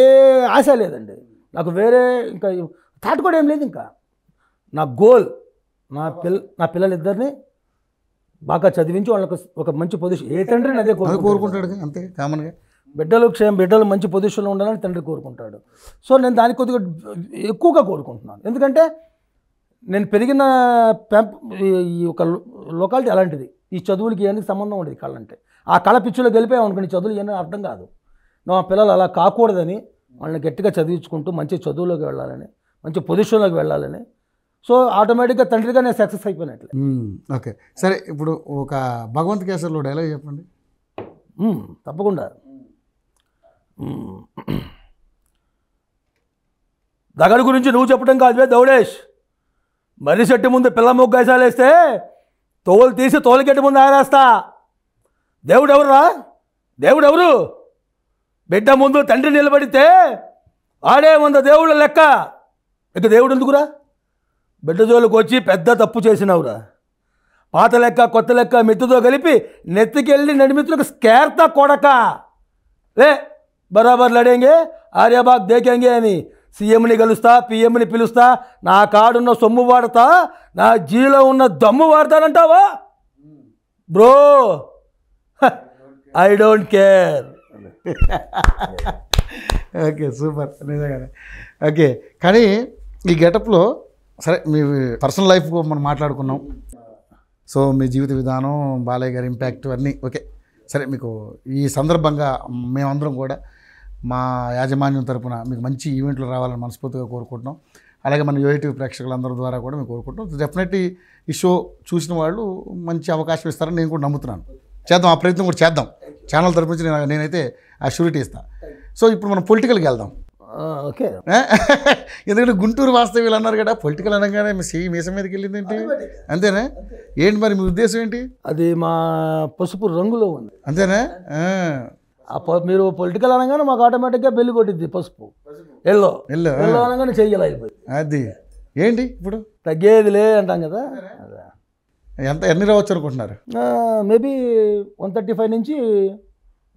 ఆశ లేదండి, నాకు వేరే ఇంకా థాట్ కూడా ఏం లేదు. ఇంకా నా గోల్ నా పిల్లలిద్దరిని బాగా చదివించి వాళ్ళకి ఒక మంచి పొజిషన్, ఏ తండ్రిని అదే కోరుకుంటాడు. అంతే కామన్గా బిడ్డలు మంచి పొజిషన్లో ఉండాలని తండ్రి కోరుకుంటాడు. సో నేను దానికి కొద్దిగా ఎక్కువగా కోరుకుంటున్నాను. ఎందుకంటే నేను పెరిగిన ఈ ఒక లొకాలిటీ అలాంటిది. ఈ చదువులకి ఇవన్నీ సంబంధం ఉండేది కళ్ళంటే. ఆ కళ పిచ్చులో గెలిపాం అనుకోండి, చదువులు ఇవన్నీ అర్థం కాదు. నా పిల్లలు అలా కాకూడదని వాళ్ళని గట్టిగా చదివించుకుంటూ మంచి చదువులోకి వెళ్ళాలని, మంచి పొజిషన్లోకి వెళ్ళాలని. సో ఆటోమేటిక్గా తండ్రిగా నేను సక్సెస్ అయిపోయినట్లే. ఓకే, సరే. ఇప్పుడు ఒక భగవంత్ కేసర్లో డైలాగ్ చెప్పండి. తప్పకుండా. దగడు గురించి నువ్వు చెప్పడం కాదువే దౌడేష్. మర్రి చెట్టు ముందు పిల్ల మొగ్గేసాలు వేస్తే తోలు తీసి తోలుగెట్టు ముందు ఆరేస్తా. దేవుడు ఎవరురా? దేవుడు ఎవరు? బిడ్డ ముందు తండ్రి నిలబడితే ఆడే 100 దేవుళ్ళ లెక్క. ఇక దేవుడు ఎందుకురా? బిడ్డ జోలికి వచ్చి పెద్ద తప్పు చేసినావురా. పాత లెక్క కొత్త లెక్క మిత్తుతో కలిపి నెత్తికెళ్ళి నడిమిత్రులకు స్కేర్తా కొడక లే బరాబర్ లడేంగే ఆర్యాబాగ్ దేకేంగే అని సీఎంని కలుస్తా, పిఎంని పిలుస్తా, నా కాడున్న సొమ్ము వాడతా, నా జీలో ఉన్న దమ్ము వాడతానంటావా bro? I don't care. Okay, super, నిజంగానే. ఓకే, కానీ ఈ గెటప్లో సరే మీ పర్సనల్ లైఫ్ మనం మాట్లాడుకున్నాం. సో మీ జీవిత విధానం, బాలయ్య గారి ఇంపాక్ట్ అన్నీ ఓకే. సరే, మీకు ఈ సందర్భంగా మేమందరం కూడా మా యాజమాన్యం తరపున మీకు మంచి ఈవెంట్లు రావాలని మనస్ఫూర్తిగా కోరుకుంటున్నాం. అలాగే మన యూఐటీవీ ప్రేక్షకులందరి ద్వారా కూడా మేము కోరుకుంటున్నాం. డెఫినెట్లీ ఈ షో చూసిన వాళ్ళు మంచి అవకాశం ఇస్తారని నేను కూడా నమ్ముతున్నాను. చేద్దాం, ఆ ప్రయత్నం కూడా చేద్దాం. ఛానల్ తరపు నుంచి నేనైతే ఆ షూరిటీ ఇస్తాను. సో ఇప్పుడు మనం పొలిటికల్కి వెళ్దాం. ఓకే, ఎందుకంటే గుంటూరు వాస్తవ్యులు అన్నారు కదా, పొలిటికల్ అనగానే మీసం మీదకి వెళ్ళింది ఏంటి? అంతేనా? ఏంటి మరి మీ ఉద్దేశం ఏంటి? అది మా పసుపు రంగులో ఉంది. అంతేనా? మీరు పొలిటికల్ అనగానే మాకు ఆటోమేటిక్గా బెల్లి కొట్టింది పసుపు. ఎల్లో అనగానే చెయ్యాలి అయిపోయింది. అది ఏంటి ఇప్పుడు తగ్గేదిలే అంటాం కదా. ఎన్ని రావచ్చు అనుకుంటున్నారు? మేబీ 135 నుంచి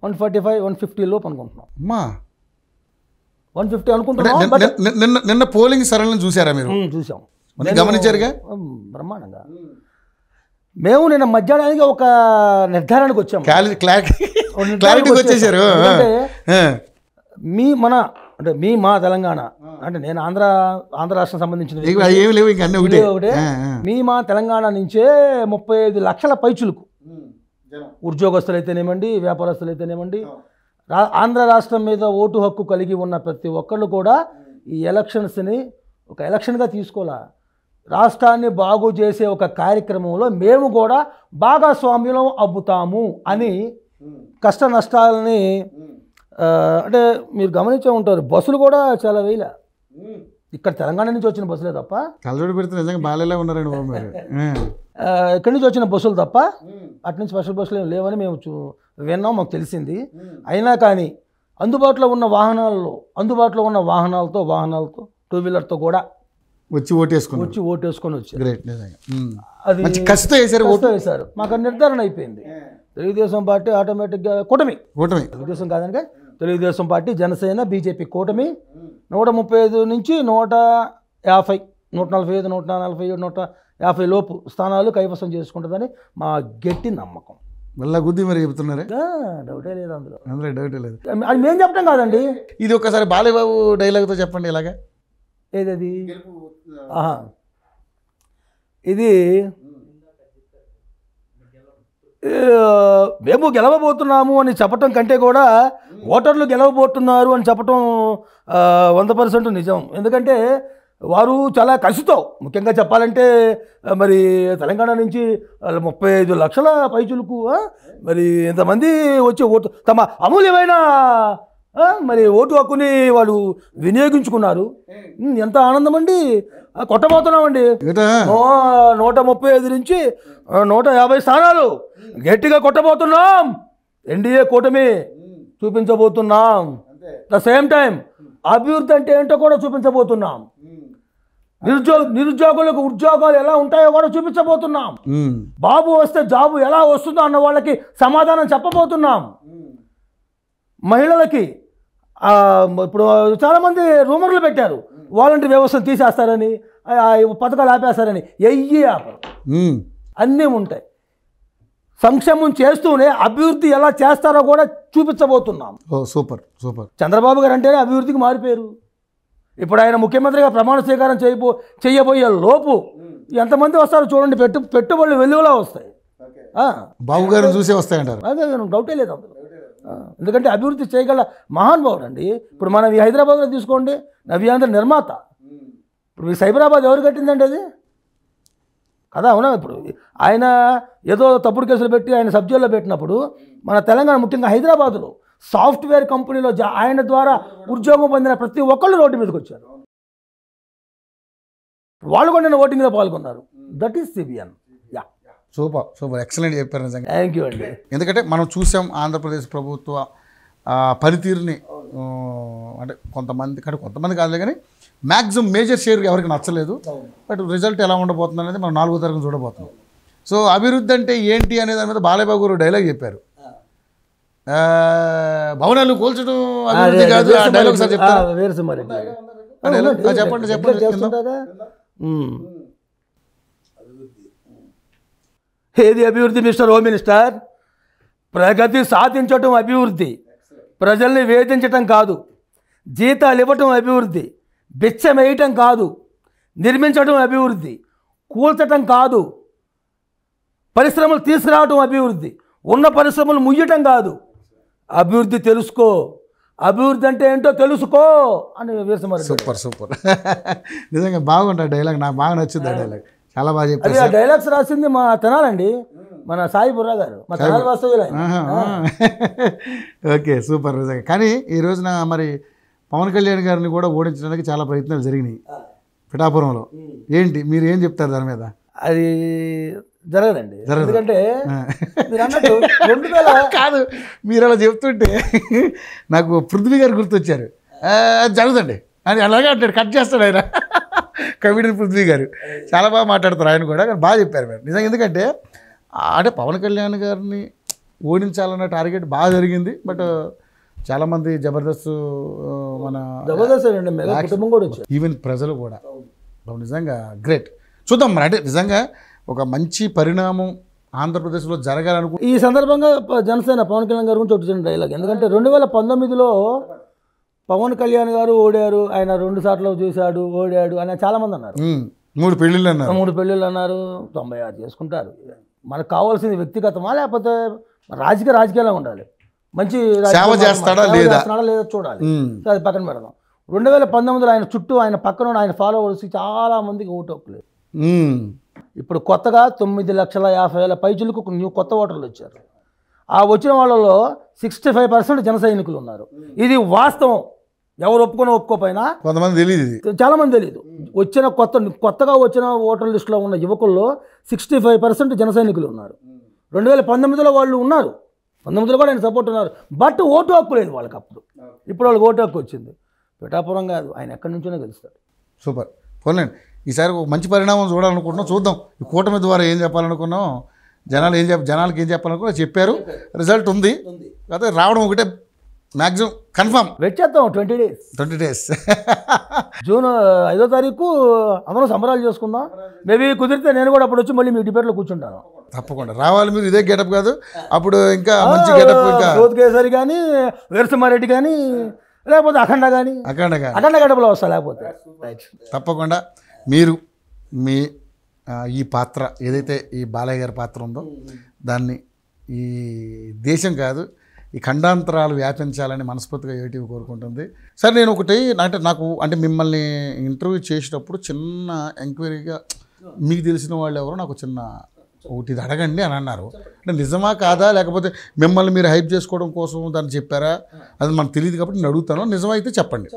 145, 150 లోపు అనుకుంటున్నాం. అమ్మా, 150 అనుకుంటున్నాం. నిన్న పోలింగ్ సరళిని చూసారా మీరు? చూసాం, గమనించారుగా. బ్రహ్మాండంగా. మేము నిన్న మధ్యాహ్నానికి ఒక నిర్ధారణకు వచ్చాము. క్లారిటీకి వచ్చేసారు. మా తెలంగాణ అంటే నేను ఆంధ్ర రాష్ట్రం సంబంధించిన ఒకటే. మా తెలంగాణ నుంచే 35 లక్షల పైచులకు ఉద్యోగస్తులు అయితేనేమండి, వ్యాపారస్తులు అయితేనేమండి, ఆంధ్ర రాష్ట్రం మీద ఓటు హక్కు కలిగి ఉన్న ప్రతి ఒక్కళ్ళు కూడా ఈ ఎలక్షన్స్ని ఒక ఎలక్షన్గా తీసుకోవాలా. రాష్ట్రాన్ని బాగు చేసే ఒక కార్యక్రమంలో మేము కూడా భాగస్వామ్యం అవ్వుతాము అని కష్ట నష్టాలని అంటే మీరు గమనించే ఉంటారు. బస్సులు కూడా చాలా వేల ఇక్కడ తెలంగాణ నుంచి వచ్చిన బస్సులే తప్ప, కలజోడు పెడితే నిజంగా బాలేలా ఉన్నారండి బాబు మీరు. ఇక్కడి నుంచి వచ్చిన బస్సులు తప్ప అటు నుంచి స్పెషల్ బస్సులు ఏమి లేవని మేము విన్నాం, మాకు తెలిసింది. అయినా కానీ అందుబాటులో ఉన్న వాహనాలతో 2 వీలర్తో కూడా వచ్చి ఓటేసుకొని వచ్చారు. అది వేశారు. మాకు నిర్ధారణ అయిపోయింది. తెలుగుదేశం పార్టీ ఆటోమేటిక్గా కూటమి తెలుగుదేశం కాదనగా తెలుగుదేశం పార్టీ, జనసేన, బీజేపీ కూటమి 135 నుంచి 150, 145, 147, 150 లోపు స్థానాలు కైవసం చేసుకుంటుందని మా గట్టి నమ్మకం. మళ్ళా గుద్ది మరి చెబుతున్నారే? డౌటే లేదు అందులో డౌటే లేదు. అది మేము చెప్పడం కాదండి. ఇది ఒకసారి బాలయ్యబాబు డైలాగ్తో చెప్పండి. ఇలాగా ఏదది? ఇది మేము గెలవబోతున్నాము అని చెప్పటం కంటే కూడా ఓటర్లు గెలవబోతున్నారు అని చెప్పటం 100% నిజం. ఎందుకంటే వారు చాలా కసితో, ముఖ్యంగా చెప్పాలంటే మరి తెలంగాణ నుంచి 35 లక్షల పైచులకు మరి ఇంతమంది వచ్చి తమ అమూల్యమైన మరి ఓటు హక్కుని వాళ్ళు వినియోగించుకున్నారు. ఎంత ఆనందం అండి. కొట్టబోతున్నామండి. 135 నుంచి 150 స్థానాలు గట్టిగా కొట్టబోతున్నాం. ఎన్డీఏ కూటమి చూపించబోతున్నాం. ద సేమ్ టైం అభివృద్ధి అంటే ఏంటో కూడా చూపించబోతున్నాం. నిరుద్యోగులకు ఉద్యోగాలు ఎలా ఉంటాయో కూడా చూపించబోతున్నాం. బాబు వస్తే జాబు ఎలా వస్తుందో అన్న వాళ్ళకి సమాధానం చెప్పబోతున్నాం. మహిళలకి ఇప్పుడు చాలామంది రూమర్లు పెట్టారు, వాలంటీర్ వ్యవస్థను తీసేస్తారని, పథకాలు ఆపేస్తారని. ఆపరు, అన్నీ ఉంటాయి. సంక్షేమం చేస్తూనే అభివృద్ధి ఎలా చేస్తారో కూడా చూపించబోతున్నాం. ఓ సూపర్ సూపర్. చంద్రబాబు గారు అంటేనే అభివృద్ధికి మారిపోయారు. ఇప్పుడు ఆయన ముఖ్యమంత్రిగా ప్రమాణ స్వీకారం చేయబోయే లోపు ఎంతమంది వస్తారో చూడండి. పెట్టుబడులు వెలువలా వస్తాయి. బాబు గారిని చూసే వస్తాయంటారు. అదే డౌటే లేదు అందులో. ఎందుకంటే అభివృద్ధి చేయగల మహానుభావుడు అండి. ఇప్పుడు మనం ఈ హైదరాబాద్లో తీసుకోండి, నవ్యాంధ్ర నిర్మాత. ఇప్పుడు ఈ సైబరాబాద్ ఎవరు కట్టిందండి అది కదా? అవునా? ఇప్పుడు ఆయన ఏదో తప్పుడు కేసులు పెట్టి ఆయన సబ్జెక్టులో పెట్టినప్పుడు మన తెలంగాణ ముఖ్యంగా హైదరాబాద్లో సాఫ్ట్వేర్ కంపెనీలో ఆయన ద్వారా ఉద్యోగం పొందిన ప్రతి ఒక్కళ్ళు రోడ్డు మీదకి వచ్చారు. వాళ్ళు కూడా నేను ఓటింగ్లో పాల్గొన్నారు. That is CBN. Yeah, super super, excellent చెప్పారు నిజంగా. థ్యాంక్ యూ అండి. ఎందుకంటే మనం చూసాం ఆంధ్రప్రదేశ్ ప్రభుత్వ పనితీరుని. అంటే కొంతమంది కాదులే కానీ మ్యాక్సిమం మేజర్ షేర్ ఎవరికి నచ్చలేదు. బట్ రిజల్ట్ ఎలా ఉండబోతుంది అనేది మనం 4వ తరగతి చూడబోతున్నాం. సో అభివృద్ధి అంటే ఏంటి అనే దాని మీద బాలయ్యబాబు గారు డైలాగ్ చెప్పారు. భవనాలు కూల్చడం అభివృద్ధి కాదు. ఆ డైలాగ్ సార్ చెప్తారు. చెప్పండి. ఏది అభివృద్ధి మిస్టర్ హోమ్ మినిస్టర్? ప్రగతి సాధించటం అభివృద్ధి, ప్రజల్ని వేధించటం కాదు. జీతాలు ఇవ్వటం అభివృద్ధి, బిచ్చం వేయటం కాదు. నిర్మించడం అభివృద్ధి, కూల్చటం కాదు. పరిశ్రమలు తీసుకురావటం అభివృద్ధి, ఉన్న పరిశ్రమలు ముయ్యటం కాదు. అభివృద్ధి తెలుసుకో, అభివృద్ధి అంటే ఏంటో తెలుసుకో అని వీరసింహారెడ్డి. సూపర్ సూపర్, నిజంగా బాగుంటుంది డైలాగ్. నాకు బాగా నచ్చింది ఆ డైలాగ్, చాలా బాగా చెప్పారు. అది ఆ డైలాగ్స్ రాసింది మా తెనాలండి, మన సాయి బుర్రా గారు, మా తెనాలి వాస్తవ్యులు. Okay super. నిజంగా కానీ ఈ రోజున మరి పవన్ కళ్యాణ్ గారిని కూడా ఓడించడానికి చాలా ప్రయత్నాలు జరిగినాయి పిఠాపురంలో. ఏంటి మీరు ఏం చెప్తారు దాని మీద? అది జరగదండి. ఎందుకంటే మీరు అన్నట్టు 2000 కాదు, మీరు అలా చెప్తుంటే నాకు పృథ్వీ గారు గుర్తొచ్చారు. జరగదండి అని అలాగే అంటాడు, కట్ చేస్తాడు ఆయన. కమిడియన్ పృథ్వీ గారు చాలా బాగా మాట్లాడతారు. ఆయన కూడా బాగా చెప్పారు మీరు నిజంగా. ఎందుకంటే అంటే పవన్ కళ్యాణ్ గారిని ఓడించాలన్న టార్గెట్ బాగా జరిగింది. బట్ చాలామంది జబర్దస్త్ ఈవెన్ ప్రజలు కూడా నిజంగా గ్రేట్. చూద్దాం మరి. అంటే నిజంగా ఒక మంచి పరిణామం ఆంధ్రప్రదేశ్లో జరగాలనుకో. ఈ సందర్భంగా జనసేన పవన్ కళ్యాణ్ గారు గురించి వచ్చిన డైలాగ్. ఎందుకంటే 2019లో పవన్ కళ్యాణ్ గారు ఓడారు, ఆయన 2 సార్లు చూశాడు, ఓడాడు అని చాలామంది అన్నారు. 3 పెళ్ళిళ్ళు అన్నారు, 3 పెళ్ళిళ్ళు అన్నారు. 96 చేసుకుంటారు. మనకు కావాల్సింది వ్యక్తిగతమా లేకపోతే రాజకీయాలు ఉండాలి, మంచి సేవ చేస్తాడా లేదా చూడాలి. అది పక్కన పెడదాం. 2019లో ఆయన చుట్టూ ఆయన పక్కన ఆయన ఫాలోవర్స్ చాలా మందికి ఓటు హక్కులేదు. ఇప్పుడు కొత్తగా 9,50,000 పైచులకు కొత్త ఓటర్లు వచ్చారు. ఆ వచ్చిన వాళ్ళలో 65% జన సైనికులు ఉన్నారు. ఇది వాస్తవం. ఎవరు ఒప్పుకోపోయినా కొంతమంది తెలియదు, చాలామంది తెలియదు. కొత్తగా వచ్చిన ఓటర్ లిస్టులో ఉన్న యువకుల్లో 65% జన సైనికులు ఉన్నారు. 2019లో వాళ్ళు ఉన్నారు, 19లో కూడా ఆయన సపోర్ట్ ఉన్నారు. బట్ ఓటు హక్కు లేదు వాళ్ళకి అప్పుడు. ఇప్పుడు వాళ్ళకి ఓటు హక్కు వచ్చింది. పిఠాపురం కాదు, ఆయన ఎక్కడి నుంచోనే గెలుస్తాడు. సూపర్. పోలేండి, ఈసారి ఒక మంచి పరిణామం చూడాలనుకుంటున్నాం. చూద్దాం ఈ కూటమి ద్వారా ఏం చెప్పాలనుకున్నాం, జనాలకి ఏం చెప్పాలనుకున్నా చెప్పారు. రిజల్ట్ ఉంది, అదే రావడం ఒకటే మ్యాక్సిమం కన్ఫర్మ్. వెయిట్ చేద్దాం 20 డేస్. జూన్ 5వ తారీఖు అందరం సంబరాలు చేసుకుందాం. మేబీ కుదిరితే నేను కూడా అప్పుడు వచ్చి మళ్ళీ మీ డిబేట్లో కూర్చుంటాను. తప్పకుండా రావాలి. మీరు ఇదే గెటప్ కాదు, అప్పుడు ఇంకా మంచి గెటప్, ఇంకా కేసరి కానీ, వీరసింహారెడ్డి కానీ, లేకపోతే అఖండ గెటప్లో వస్తా. లేకపోతే తప్పకుండా మీరు మీ ఈ పాత్ర ఏదైతే ఈ బాలయ్య గారి పాత్ర ఉందో దాన్ని ఈ దేశం కాదు ఈ ఖండాంతరాలు వ్యాపించాలని మనస్ఫూర్తిగా యూట్యూబ్ కోరుకుంటుంది. సరే, నేను ఒకటి నాకు మిమ్మల్ని ఇంటర్వ్యూ చేసేటప్పుడు చిన్న ఎంక్వైరీగా మీకు తెలిసిన వాళ్ళు ఎవరో నాకు చిన్న ఒకటి ఇది అడగండి అని అన్నారు. అంటే నిజమా కాదా, లేకపోతే మిమ్మల్ని మీరు హైప్ చేసుకోవడం కోసం దాన్ని చెప్పారా, అది మనకు తెలియదు కాబట్టి నేను అడుగుతాను. నిజమైతే చెప్పండి.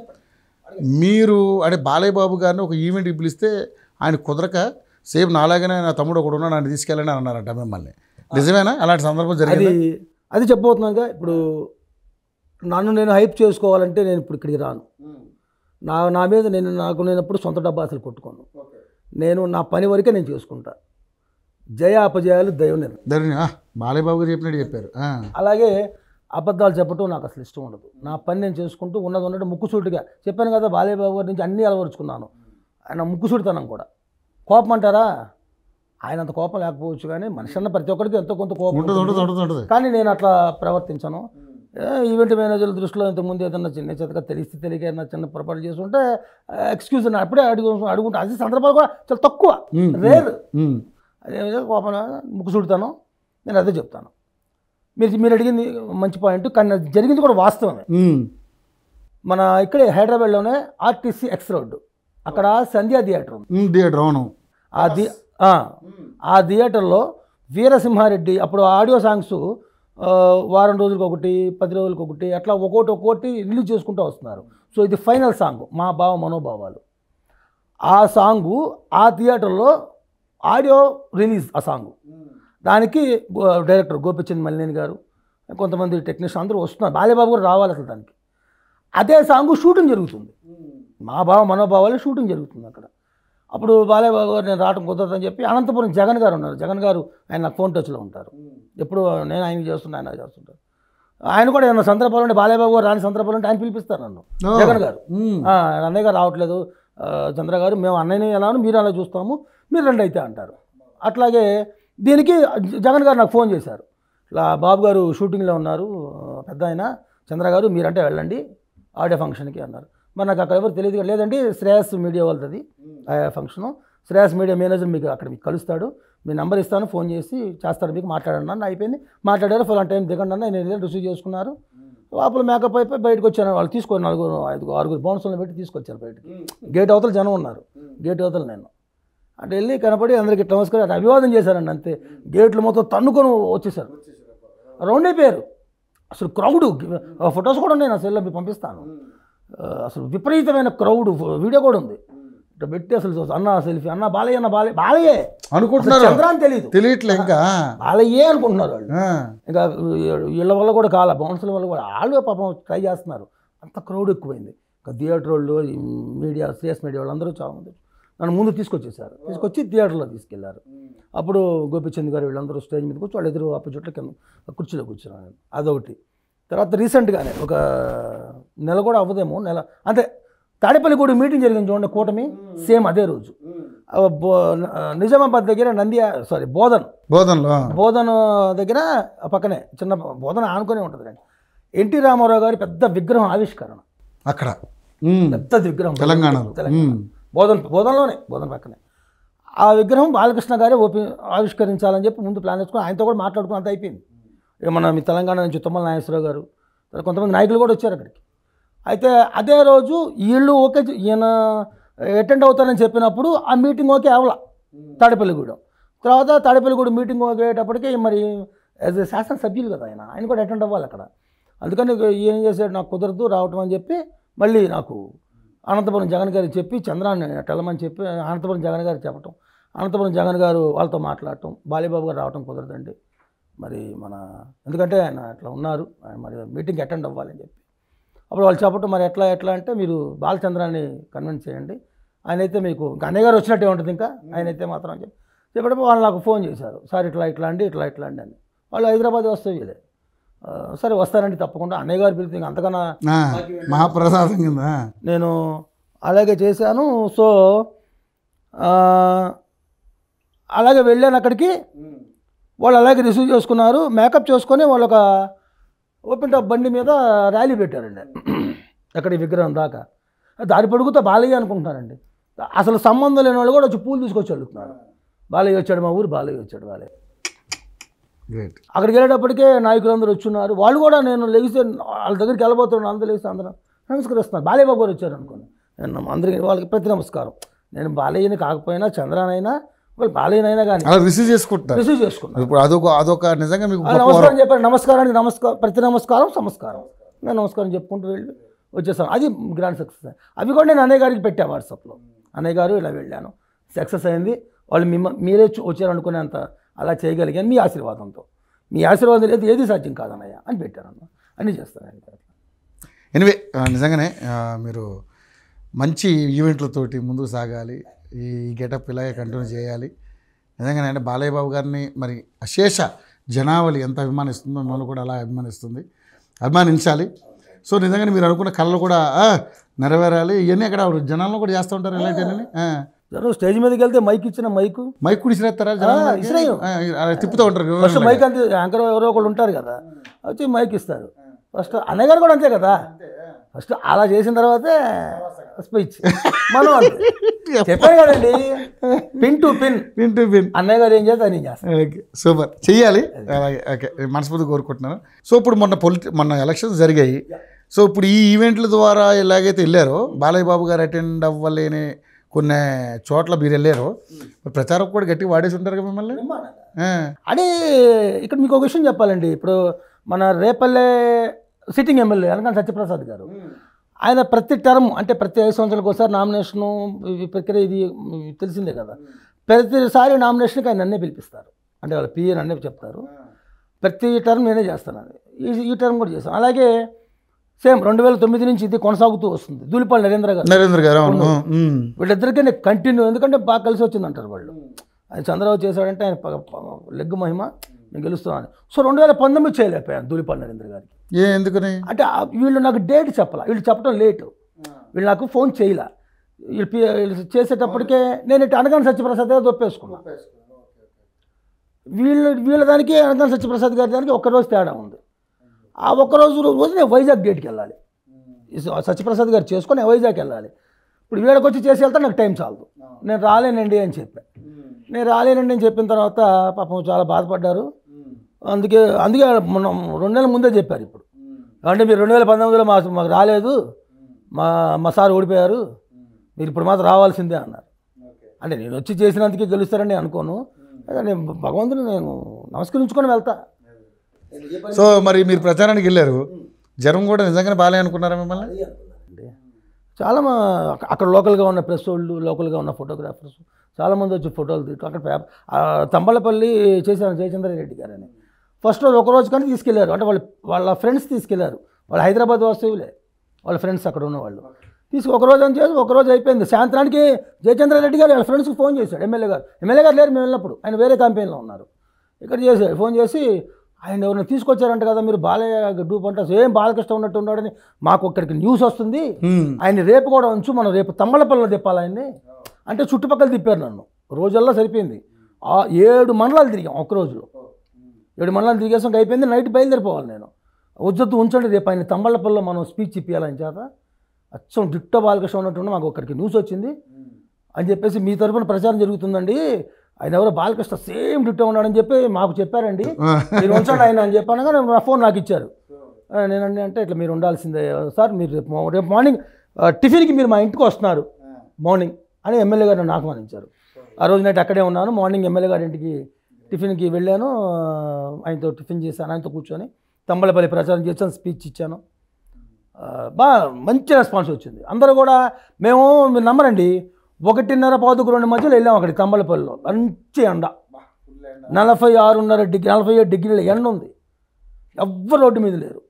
మీరు అంటే బాలయ్య బాబు గారిని ఒక ఈవెంట్కి పిలిస్తే ఆయన కుదరక సేమ్ నాలాగానే నా తమ్ముడు ఒకడు ఉన్నాడు, నన్ను తీసుకెళ్ళని అన్నారంట మిమ్మల్ని. నిజమేనా? అలాంటి సందర్భం జరిగింది? అది చెప్పబోతున్నాగా. ఇప్పుడు నన్ను నేను హైప్ చేసుకోవాలంటే నేను ఇప్పుడు ఇక్కడికి రాను. నా మీద నేను ఎప్పుడు సొంత డబ్బా అసలు కొట్టుకోను. నేను నా పని వరకే నేను చేసుకుంటా. జయ అపజయాలు దైవం. బాలయ్య బాబు గారు చెప్పినట్టు చెప్పారు. అలాగే అబద్ధాలు చెప్పడం నాకు అసలు ఇష్టం ఉండదు. నా పని నేను చేసుకుంటూ ఉన్నట్టు ముక్కుసూటిగా చెప్పాను కదా. బాలయ్య బాబు గారి నుంచి అన్నీ అలవరుచుకున్నాను. ఆయన ముక్కుసూటితనం కూడా. కోపం అంటారా, ఆయన అంత కోపం లేకపోవచ్చు, కానీ మనిషి అన్న ప్రతి ఒక్కరికి ఎంతో కొంత కోపం ఉంటుంది ఉంటుంది. ఉంటుంది ఉంటుంది. కానీ నేను అట్లా ప్రవర్తించను. ఈవెంట్ మేనేజర్ల దృష్టిలో ఇంతకుముందు ఏదన్నా చిన్న చితక తెలియక ఏదైనా చిన్న పొరపాటు చేస్తుంటే ఎక్స్క్యూజ్ అని అప్పుడే అడుగుంటా. అది సందర్భాలు కూడా చాలా తక్కువ, రేర్. అదేవిధంగా కోపం ముక్కు చుడతాను, నేను అదే చెప్తాను. మీరు అడిగింది మంచి పాయింట్, కానీ అది జరిగింది కూడా వాస్తవమే. మన ఇక్కడే హైదరాబాద్లోనే ఆర్టీసీ ఎక్స్ రోడ్డు, అక్కడ సంధ్యా థియేటర్ ఉంది. థియేటర్, అవును. ఆ థియేటర్లో వీరసింహారెడ్డి అప్పుడు ఆడియో సాంగ్స్ వారం రోజులకు ఒకటి, 10 రోజులకు ఒకటి, అట్లా ఒక్కొక్కటి రిలీజ్ చేసుకుంటూ వస్తున్నారు. సో ఇది ఫైనల్ సాంగ్ మా భావ మనోభావాలు. ఆ సాంగు ఆ థియేటర్లో ఆడియో రిలీజ్. ఆ సాంగు దానికి డైరెక్టర్ గోపిచంద్ మల్లినేని గారు, కొంతమంది టెక్నీషియన్ అందరూ వస్తున్నారు. బాలేబాబు కూడా రావాలి అసలు దానికి. అదే సాంగు షూటింగ్ జరుగుతుంది, మా భావ మనోభావాలు షూటింగ్ జరుగుతుంది అక్కడ. అప్పుడు బాలేబాబు గారు నేను రావడం కుదరదని చెప్పి అనంతపురం జగన్ గారు ఉన్నారు. జగన్ గారు ఆయన నాకు ఫోన్ టచ్లో ఉంటారు. ఎప్పుడు నేను ఆయనకి చేస్తున్నా, ఆయన చేస్తుంటారు. ఆయన కూడా ఏమన్నా సందర్భాలు ఉంటే బాలేబాబు గారు రాని సందర్భాలు ఉంటే ఆయన పిలిపిస్తారు నన్ను. జగన్ గారు అన్నయ్య గారు రావట్లేదు చంద్ర గారు, మేము అన్నయ్యని ఎలాను మీరు అలా చూస్తాము, మీరు రండి అయితే అంటారు. అట్లాగే దీనికి జగన్ గారు నాకు ఫోన్ చేశారు, ఇలా బాబు గారు షూటింగ్లో ఉన్నారు, పెద్ద ఆయన చంద్ర గారు మీరంటే వెళ్ళండి ఆడియో ఫంక్షన్కి అన్నారు. మరి నాకు అక్కడ ఎవరు తెలియదు. లేదండి శ్రేయస్ మీడియా వాళ్ళది ఆ ఫంక్షను, శ్రేయస్ మీడియా మేనేజర్ మీకు కలుస్తాడు, మీ నెంబర్ ఇస్తాను, ఫోన్ చేసి చేస్తారు, మీకు మాట్లాడండి అన్న. అయిపోయింది, మాట్లాడారు. ఫలానా టైం దిగండి అన్న, నేను రిసీవ్ చేసుకున్నారు. లోపల మేకప్ అయిపోయి బయటకు వచ్చాను. వాళ్ళు తీసుకొని 4-5 బౌన్సులను పెట్టి తీసుకొచ్చారు బయటకి. గేట్ అవతల జనం ఉన్నారు, గేట్ అవతల నేను అంటే వెళ్ళి కనపడి అందరికీ నమస్కారం అభివాదం చేశారండి. అంతే, గేట్లు మొత్తం తన్నుకొని వచ్చేసారు, రౌండ్ అయిపోయారు. అసలు క్రౌడ్ ఫొటోస్ కూడా ఉన్నాయి నా సెల్లో, మీకు పంపిస్తాను. అసలు విపరీతమైన క్రౌడ్, వీడియో కూడా ఉంది. ఇట్లా పెట్టి అసలు అన్న సెల్ఫీ, అన్న బాలయ్య, అన్న బాలయ్యే అనుకుంటున్నారు, చంద్రాన్ని తెలియట్లే, ఇంకా బాలయ్యే అనుకుంటున్నారు వాళ్ళు. ఇంకా వీళ్ళ వల్ల కూడా కాల బౌన్సుల వల్ల కూడా వాళ్ళు పాపం ట్రై చేస్తున్నారు. అంత క్రౌడ్ ఎక్కువైంది. ఇంకా థియేటర్ వాళ్ళు, మీడియా, శ్రేయస్ మీడియా వాళ్ళు అందరూ చాలా మంది నన్ను ముందు తీసుకొచ్చేసారు. తీసుకొచ్చి థియేటర్లో తీసుకెళ్లారు. అప్పుడు గోపిచంద్ గారు వీళ్ళందరూ స్టేజ్ మీద కూర్చో, వాళ్ళు ఎదురు ఆపోజిట్లో కింద కుర్చీలో కూర్చున్నాను. అదొకటి. తర్వాత రీసెంట్గానే ఒక నెల కూడా అవ్వదేమో, నెల అంతే, తాడేపల్లిగూడి మీటింగ్ జరిగింది చూడండి, కూటమి, సేమ్ అదే రోజు నిజామాబాద్ దగ్గర బోధన్ దగ్గర పక్కనే చిన్న బోధన ఆనుకొని ఉంటుంది అండి. ఎన్టీ రామారావు గారి పెద్ద విగ్రహం ఆవిష్కరణ అక్కడ, పెద్ద విగ్రహం తెలంగాణ బోధనలోనే, బోధన పక్కనే. ఆ విగ్రహం బాలకృష్ణ గారే ఆవిష్కరించాలని చెప్పి ముందు ప్లాన్ చేసుకుని ఆయనతో కూడా మాట్లాడుకుని అంత అయిపోయింది. ఇక మన మీ తెలంగాణ నుంచి తుమ్మల నాగేశ్వరరావు గారు, కొంతమంది నాయకులు కూడా వచ్చారు అక్కడికి. అయితే అదే రోజు వీళ్ళు ఓకే, ఈయన అటెండ్ అవుతానని చెప్పినప్పుడు ఆ మీటింగ్ ఓకే అవలా తాడేపల్లిగూడెం. తర్వాత తాడేపల్లిగూడెం మీటింగ్ ఓకే అయ్యేటప్పటికి మరి యాజ్ ఏ శాసనసభ్యులు కదా ఆయన కూడా అటెండ్ అవ్వాలి అక్కడ. అందుకని ఏం చేశాడు, నాకు కుదరదు రావటం అని చెప్పి మళ్ళీ నాకు అనంతపురం జగన్ గారికి చెప్పి చంద్రాన్ని టెల్లమని చెప్పి అనంతపురం జగన్ గారికి చెప్పటం, అనంతపురం జగన్ గారు వాళ్ళతో మాట్లాడటం, బాలేబాబు గారు రావటం కుదరదండి మరి ఎందుకంటే ఆయన అట్లా ఉన్నారు, ఆయన మరి మీటింగ్కి అటెండ్ అవ్వాలని చెప్పి. అప్పుడు వాళ్ళు చెప్పటం మరి ఎట్లా అంటే మీరు బాలచంద్రాన్ని కన్విన్స్ చేయండి, ఆయనైతే మీకు అన్నయ్య గారు వచ్చినట్టే ఉంటుంది, ఇంకా ఆయనైతే మాత్రం అని చెప్పి చెప్పేటప్పుడు వాళ్ళు నాకు ఫోన్ చేశారు, సార్ ఇట్లా అండి అని. వాళ్ళు హైదరాబాద్ వస్తే వీలే, సరే వస్తానండి తప్పకుండా, అన్నయ్య గారు పిలిచి ఇంకా అంతకన్నా మహాప్రసాదం కింద నేను అలాగే చేశాను. సో అలాగే వెళ్ళాను అక్కడికి. వాళ్ళు అలాగే రిసీవ్ చేసుకున్నారు, మేకప్ చేసుకొని వాళ్ళు ఒక ఓపెన్ టాప్ బండి మీద ర్యాలీ పెట్టారండి అక్కడ విగ్రహం దాకా. దారి పొడుగుతో బాలయ్య అనుకుంటున్నారండి, అసలు సంబంధం లేని వాళ్ళు కూడా వచ్చి పూలు తీసుకొచ్చి అడుగుతున్నారు, బాలయ్య వచ్చాడు మా ఊరు, బాలయ్య వచ్చాడు. అక్కడికి వెళ్ళేటప్పటికే నాయకులందరూ వచ్చున్నారు. వాళ్ళు కూడా నేను లెగిస్తే వాళ్ళ దగ్గరికి వెళ్ళబోతున్నాను, అందరూ లేస్తే అందరూ నమస్కరిస్తున్నారు. బాలయ్య గారు వచ్చారు అనుకోండి, నేను అందరికీ వాళ్ళకి ప్రతి నమస్కారం. నేను బాలయ్యని కాకపోయినా చంద్రానైనా వాళ్ళు బాలయ్యనైనా కానీ రిసీవ్ చేసుకుంటారు. ఇప్పుడు అదొక నిజంగా మీకు నమస్కారం చెప్పారు. నమస్కారానికి ప్రతి నమస్కారం సంస్కారం. నేను నమస్కారం చెప్పుకుంటూ వెళ్ళి వచ్చేసాను. అది గ్రాండ్ సక్సెస్. అవి కూడా నేను అన్నయ్య గారికి పెట్టా వాట్సాప్లో, అన్నయ్య గారు ఇలా వెళ్ళాను, సక్సెస్ అయింది, వాళ్ళు మీరే వచ్చారనుకునేంత అలా చేయగలిగాను మీ ఆశీర్వాదంతో. మీ ఆశీర్వాదం లేదు ఏది సాధ్యం కాదన్నయ్య అని పెట్టారన్న, అన్నీ చేస్తాను. ఎనివే నిజంగానే మీరు మంచి ఈవెంట్లతోటి ముందుకు సాగాలి, ఈ గెటప్ ఇలాగే కంటిన్యూ చేయాలి. నిజంగానే అంటే బాలయ్య బాబు గారిని మరి అశేష జనావళి ఎంత అభిమానిస్తుందో మిమ్మల్ని కూడా అలా అభిమానించాలి. సో నిజంగానే మీరు అనుకున్న కళలు కూడా నెరవేరాలి. ఇవన్నీ అక్కడ జనాలను కూడా చేస్తూ ఉంటారు ఇలాంటివన్నీ. స్టేజ్ మీదకి వెళ్తే మైక్ ఇచ్చిన మైక్ కూడా ఇసిరేస్తారా ఇసిరేయం. తిప్పుతూ ఉంటారు ఫస్ట్ మైక్ అంతే, యాంకర్ ఎవరో ఒకళ్ళు ఉంటారు కదా, వచ్చి మైక్ ఇస్తారు. ఫస్ట్ అన్నయ్య గారు కూడా అంతే కదా, ఫస్ట్ అలా చేసిన తర్వాతే స్పీచ్. మనం అంతే చెప్పాను కదండి, పిన్ టు పిన్ అన్నయ్య గారు ఏం చేస్తే నేను చేస్తాను. ఓకే, సూపర్, చెయ్యాలి. అలాగే, ఓకే, మనస్ఫూర్తి కోరుకుంటున్నాను. సో ఇప్పుడు మొన్న ఎలక్షన్స్ జరిగాయి. సో ఇప్పుడు ఈ ఈవెంట్ల ద్వారా ఎలాగైతే వెళ్ళారో, బాలయ్య బాబు గారు అటెండ్ అవ్వలేని కొన్ని చోట్ల మీరు వెళ్ళారు, ప్రచారం కూడా గట్టిగా వాడేసి ఉంటారు కదా మిమ్మల్ని. అదే ఇక్కడ మీకు ఒక విషయం చెప్పాలండి. ఇప్పుడు మన రేపల్లె సిట్టింగ్ ఎమ్మెల్యే అనగానే సత్యప్రసాద్ గారు, ఆయన ప్రతి టర్మ్ అంటే ప్రతి 5 సంవత్సరాలకు ఒకసారి నామినేషను ప్రక్రియ, ఇది తెలిసిందే కదా. ప్రతిసారి నామినేషన్కి ఆయన నన్నే పిలిపిస్తారు, అంటే వాళ్ళ పిఏ నన్నే చెప్తారు. ప్రతి టర్మ్ నేనే చేస్తాను, ఈ టర్మ్ కూడా చేస్తాను. అలాగే సేమ్ 2009 నుంచి ఇది కొనసాగుతూ వస్తుంది. ధూళిపాళి నరేంద్ర గారు వీళ్ళిద్దరికీ నేను కంటిన్యూ, ఎందుకంటే బాగా కలిసి వచ్చింది అంటారు వాళ్ళు. ఆయన చంద్రబాబు చేశాడంటే ఆయన లెగ్గు మహిమ, నేను గెలుస్తున్నాను. సో 2019 చేయలేకపోయాను ధూళిపాళి నరేంద్ర గారికి. ఎందుకని అంటే వీళ్ళు నాకు డేట్ చెప్పాల, వీళ్ళు చెప్పడం లేటు, వీళ్ళు నాకు ఫోన్ చేయలే. వీళ్ళు చేసేటప్పటికే నేను ఇటు అనగానే సత్యప్రసాద్ గారు దొప్పేసుకున్నా. వీళ్ళ దానికి అనగానే సత్యప్రసాద్ గారి దానికి ఒక్కరోజు తేడా ఉంది. ఆ ఒక్కరోజు నేను వైజాగ్ డేట్కి వెళ్ళాలి, సత్యప్రసాద్ గారు చేసుకొని నేను వైజాగ్ వెళ్ళాలి. ఇప్పుడు వీళ్ళకి వచ్చి చేసి వెళ్తే నాకు టైం చాలదు, నేను రాలేనండి అని చెప్పాను. నేను రాలేనండి అని చెప్పిన తర్వాత పాపం చాలా బాధపడ్డారు. అందుకే మనం 2 నెలల ముందే చెప్పారు. ఇప్పుడు అంటే మీరు 2019లో మాకు రాలేదు, మా సార్ ఓడిపోయారు, మీరు ఇప్పుడు మాత్రం రావాల్సిందే అన్నారు. అంటే నేను వచ్చి చేసినందుకే గెలుస్తారని అనుకోను, నేను భగవంతుని నేను నమస్కరించుకొని వెళ్తా. సో మరి మీరు ప్రచారానికి వెళ్ళారు, జనం కూడా నిజంగానే బాలే అనుకున్నారా మిమ్మల్ని? చాలా అక్కడ లోకల్గా ఉన్న ప్రెస్ వాళ్ళు, లోకల్గా ఉన్న ఫోటోగ్రాఫర్స్ చాలామంది వచ్చి ఫోటోలు తీసుకో. అక్కడ తంబళ్ళపల్లి చేశారు జయచంద్ర రెడ్డి గారు అని. ఫస్ట్ రోజు ఒకరోజు కానీ తీసుకెళ్లారు, అంటే వాళ్ళ ఫ్రెండ్స్ తీసుకెళ్లారు. వాళ్ళు హైదరాబాద్ వాస్తవులే, వాళ్ళ ఫ్రెండ్స్ అక్కడ ఉన్నవాళ్ళు ఒకరోజు అని చేసి ఒకరోజు అయిపోయింది. సాయంత్రానికి జయచంద్ర రెడ్డి గారు వాళ్ళ ఫ్రెండ్స్కి ఫోన్ చేశాడు. ఎమ్మెల్యే గారు లేరు, మేము వెళ్ళినప్పుడు ఆయన వేరే క్యాంపెయిన్లో ఉన్నారు. ఇక్కడ చేశాడు, ఫోన్ చేసి ఆయన ఎవరిని తీసుకొచ్చారంట కదా మీరు, బాలయ్య డూప్ అంటే ఏం బాలకృష్ణ ఉన్నట్టు ఉన్నాడని మాకు ఒక్కడికి న్యూస్ వస్తుంది, ఆయన రేపు కూడా ఉంచు, మనం రేపు తమ్మలపల్లిలో తిప్పాలి ఆయన్ని అంటే. చుట్టుపక్కల తిప్పారు నన్ను, రోజుల్లో సరిపోయింది. 7 మండలాలు తిరిగాం ఒక్క రోజులో. 7 మండలాలు తిరిగేసాక అయిపోయింది. నైట్ బయలుదేరిపోవాలి నేను. వద్దొద్దు ఉంచండి, రేపు ఆయన తమ్మలపల్లిలో మనం స్పీచ్ ఇప్పించాలి ఆయన చేత, అచ్చం డిట్టో బాలకృష్ణ ఉన్నట్టు మాకు ఒక్కడికి న్యూస్ వచ్చింది అని చెప్పేసి, మీ తరఫున ప్రచారం జరుగుతుందండి, ఆయన ఎవరో బాలకృష్ణ సేమ్ డిట్టో ఉన్నాడని చెప్పి మాకు చెప్పారండి, మీరు ఉంచండి ఆయన అని చెప్పాను. కానీ నా ఫోన్ నాకు ఇచ్చారు. నేనండి అంటే ఇట్లా మీరు ఉండాల్సిందే సార్, మీరు రేపు మార్నింగ్ టిఫిన్కి మీరు మా ఇంటికి వస్తున్నారు మార్నింగ్ అని ఎమ్మెల్యే గారు నన్ను ఆహ్వానించారు. ఆ రోజు నైట్ అక్కడే ఉన్నాను. మార్నింగ్ ఎమ్మెల్యే గారి ఇంటికి టిఫిన్కి వెళ్ళాను, ఆయనతో టిఫిన్ చేశాను, ఆయనతో కూర్చొని తంబలపల్లి ప్రచారం చేశాను, స్పీచ్ ఇచ్చాను. బాగా మంచి రెస్పాన్స్ వచ్చింది. అందరూ కూడా మీరు నమ్మరండి, 1:30-2 మధ్యలో వెళ్ళాము అక్కడికి తంబలపల్లిలో. మంచి ఎండ, 47 డిగ్రీల ఎండ ఉంది, ఎవ్వరు రోడ్డు మీద లేరు.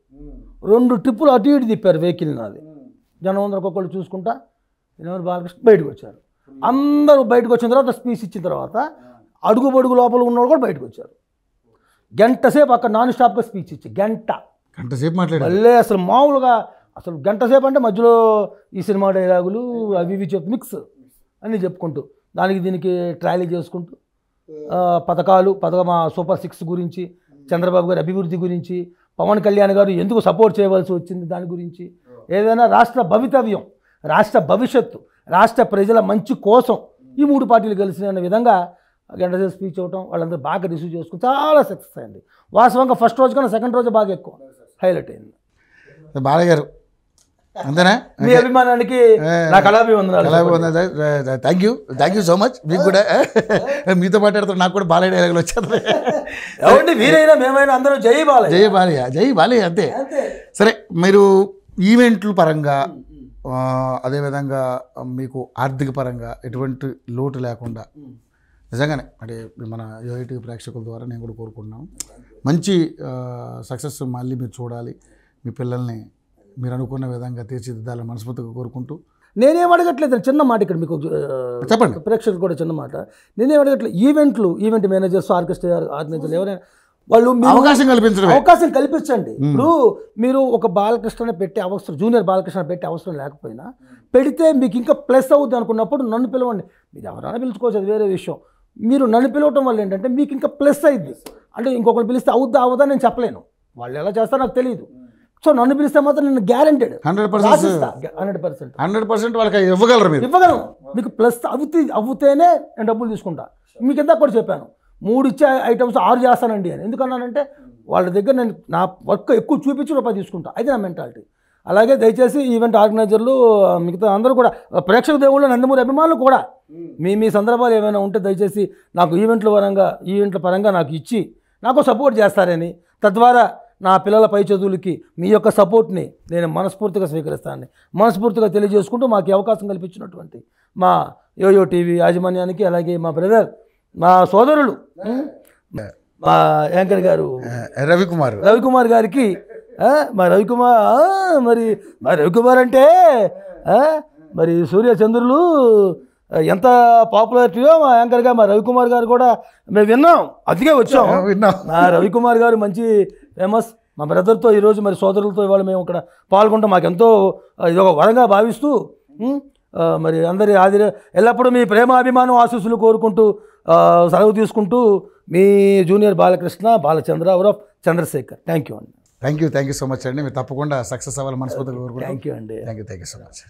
2 ట్రిప్పులు అటు ఇటు తిప్పారు వెహికల్ నాది. జనం అందరూ ఒక్కొక్కళ్ళు చూసుకుంటా ఎవరు బాలకృష్ణ బయటకు వచ్చారు. అందరూ బయటకు వచ్చిన తర్వాత స్పీచ్ ఇచ్చిన తర్వాత అడుగు బడుగు లోపల ఉన్నవాళ్ళు కూడా బయటకు వచ్చారు. గంట సేపు అక్కడ నాన్ స్టాప్గా స్పీచ్ ఇచ్చి గంట సేపు మాట్లాడారు. మళ్ళీ అసలు మామూలుగా అసలు గంట సేపు అంటే మధ్యలో ఈ సినిమా డైలాగులు అవి ఇవి చెప్పి మిక్స్ అన్నీ చెప్పుకుంటూ దానికి దీనికి ట్రాలీ చేసుకుంటూ మా సూపర్ 6 గురించి, చంద్రబాబు గారి అభివృద్ధి గురించి, పవన్ కళ్యాణ్ గారు ఎందుకు సపోర్ట్ చేయవలసి వచ్చింది దాని గురించి, ఏదైనా రాష్ట్ర భవితవ్యం, రాష్ట్ర భవిష్యత్తు, రాష్ట్ర ప్రజల మంచి కోసం ఈ 3 పార్టీలు కలిసిన విధంగా గంట సేపు స్పీచ్ అవ్వటం, వాళ్ళందరూ బాగా రిసీవ్ చేసుకుని చాలా సక్సెస్ అయింది. వాస్తవంగా ఫస్ట్ రోజు కన్నా సెకండ్ రోజు బాగా ఎక్కువ హైలైట్ అయింది. బాలయ్య గారు అంతేనా? మీ అభిమానానికి నాకు అలాభివందనాలు. Thank you so much. మీకు కూడా మీతో మాట్లాడుతూ నాకు కూడా బాలయ్య డైలాగులు వచ్చేది. ఎవరి వీరైనా మేమైనా అందరూ జై బాలయ్య అంతే. సరే, మీరు ఈవెంట్ల పరంగా అదేవిధంగా మీకు ఆర్థిక పరంగా ఎటువంటి లోటు లేకుండా నిజంగానే అంటే మన యోఐటీ ప్రేక్షకుల ద్వారా నేను కూడా కోరుకుంటున్నాను, మంచి సక్సెస్ మళ్ళీ మీరు చూడాలి, మీ పిల్లల్ని మీరు అనుకున్న విధంగా తీర్చిదిద్దాలని మనస్ఫూర్తిగా కోరుకుంటూ. నేనేం అడగట్లేదు, చిన్న మాట ఇక్కడ మీకు చెప్పండి, ప్రేక్షకులు కూడా చిన్న మాట. నేనేం అడగట్లేదు, ఈవెంట్ మేనేజర్స్, ఆర్కెస్ట్రా ఆర్గనైజర్లు ఎవరైనా వాళ్ళు అవకాశం కల్పించండి. ఇప్పుడు మీరు ఒక బాలకృష్ణ పెట్టే అవసరం, జూనియర్ బాలకృష్ణ పెట్టే అవసరం లేకపోయినా పెడితే మీకు ఇంకా ప్లస్ అవుద్ది అనుకున్నప్పుడు నన్ను పిలవండి. మీరు ఎవరైనా పిలుచుకోవచ్చు, అది వేరే విషయం. మీరు నన్ను పిలవటం వల్ల ఏంటంటే మీకు ఇంకా ప్లస్ అయింది. అంటే ఇంకొకరు పిలిస్తే అవుద్దా నేను చెప్పలేను, వాళ్ళు ఎలా చేస్తారో నాకు తెలియదు. సో నన్ను పిలిస్తే మాత్రం నేను గ్యారెంటెడ్ 100% వాళ్ళకి ఇవ్వగలరు, మీరు ఇవ్వగలను. మీకు ప్లస్ అవుతేనే నేను డబ్బులు తీసుకుంటా. మీకు ఇందాక కూడా చెప్పాను 3 ఇచ్చే ఐటమ్స్ 6 చేస్తానండి అని. ఎందుకన్నానంటే వాళ్ళ దగ్గర నేను నా వర్క్ ఎక్కువ చూపించి రూపాయి తీసుకుంటా, అది నా మెంటాలిటీ. అలాగే దయచేసి ఈవెంట్ ఆర్గనైజర్లు, మిగతా అందరూ కూడా, ప్రేక్షక దేవుళ్ళు, నందమూరి అభిమానులు కూడా మీ సందర్భాలు ఏమైనా ఉంటే దయచేసి నాకు ఈవెంట్ల పరంగా నాకు ఇచ్చి నాకు సపోర్ట్ చేస్తారని, తద్వారా నా పిల్లల పై చదువులకి మీ యొక్క సపోర్ట్ని నేను మనస్ఫూర్తిగా స్వీకరిస్తానని మనస్ఫూర్తిగా తెలియజేసుకుంటూ మాకు ఈ అవకాశం కల్పించినటువంటి మా యోయో టీవీ యాజమాన్యానికి, అలాగే మా బ్రదర్, మా సోదరులు, మా యాంకర్ గారు రవికుమార్ గారికి, మా రవికుమార్ అంటే మరి సూర్య చంద్రులు ఎంత పాపులారిటీయో మా యాంకర్గా మా రవికుమార్ గారు కూడా మేము విన్నాం, అందుకే వచ్చాం. మా రవికుమార్ గారు మంచి ఫేమస్. మా బ్రదర్తో ఈరోజు మరి సోదరులతో ఇవాళ మేము ఇక్కడ పాల్గొంటాం. మాకెంతో ఇదొక వరంగా భావిస్తూ మరి అందరి ఎల్లప్పుడూ మీ ప్రేమాభిమానం ఆశీస్సులు కోరుకుంటూ సెలవు తీసుకుంటూ మీ జూనియర్ బాలకృష్ణ బాలచంద్ర ఉరఫ్ చంద్రశేఖర్. థ్యాంక్ యూ అండి. థ్యాంక్ యూ సో మచ్ అండి. మీరు తప్పకుండా సక్సెస్ అవ్వాలి మనస్ఫూర్తిగా కోరుకుంటున్నాను. థ్యాంక్ యూ అండి. Thank you so much.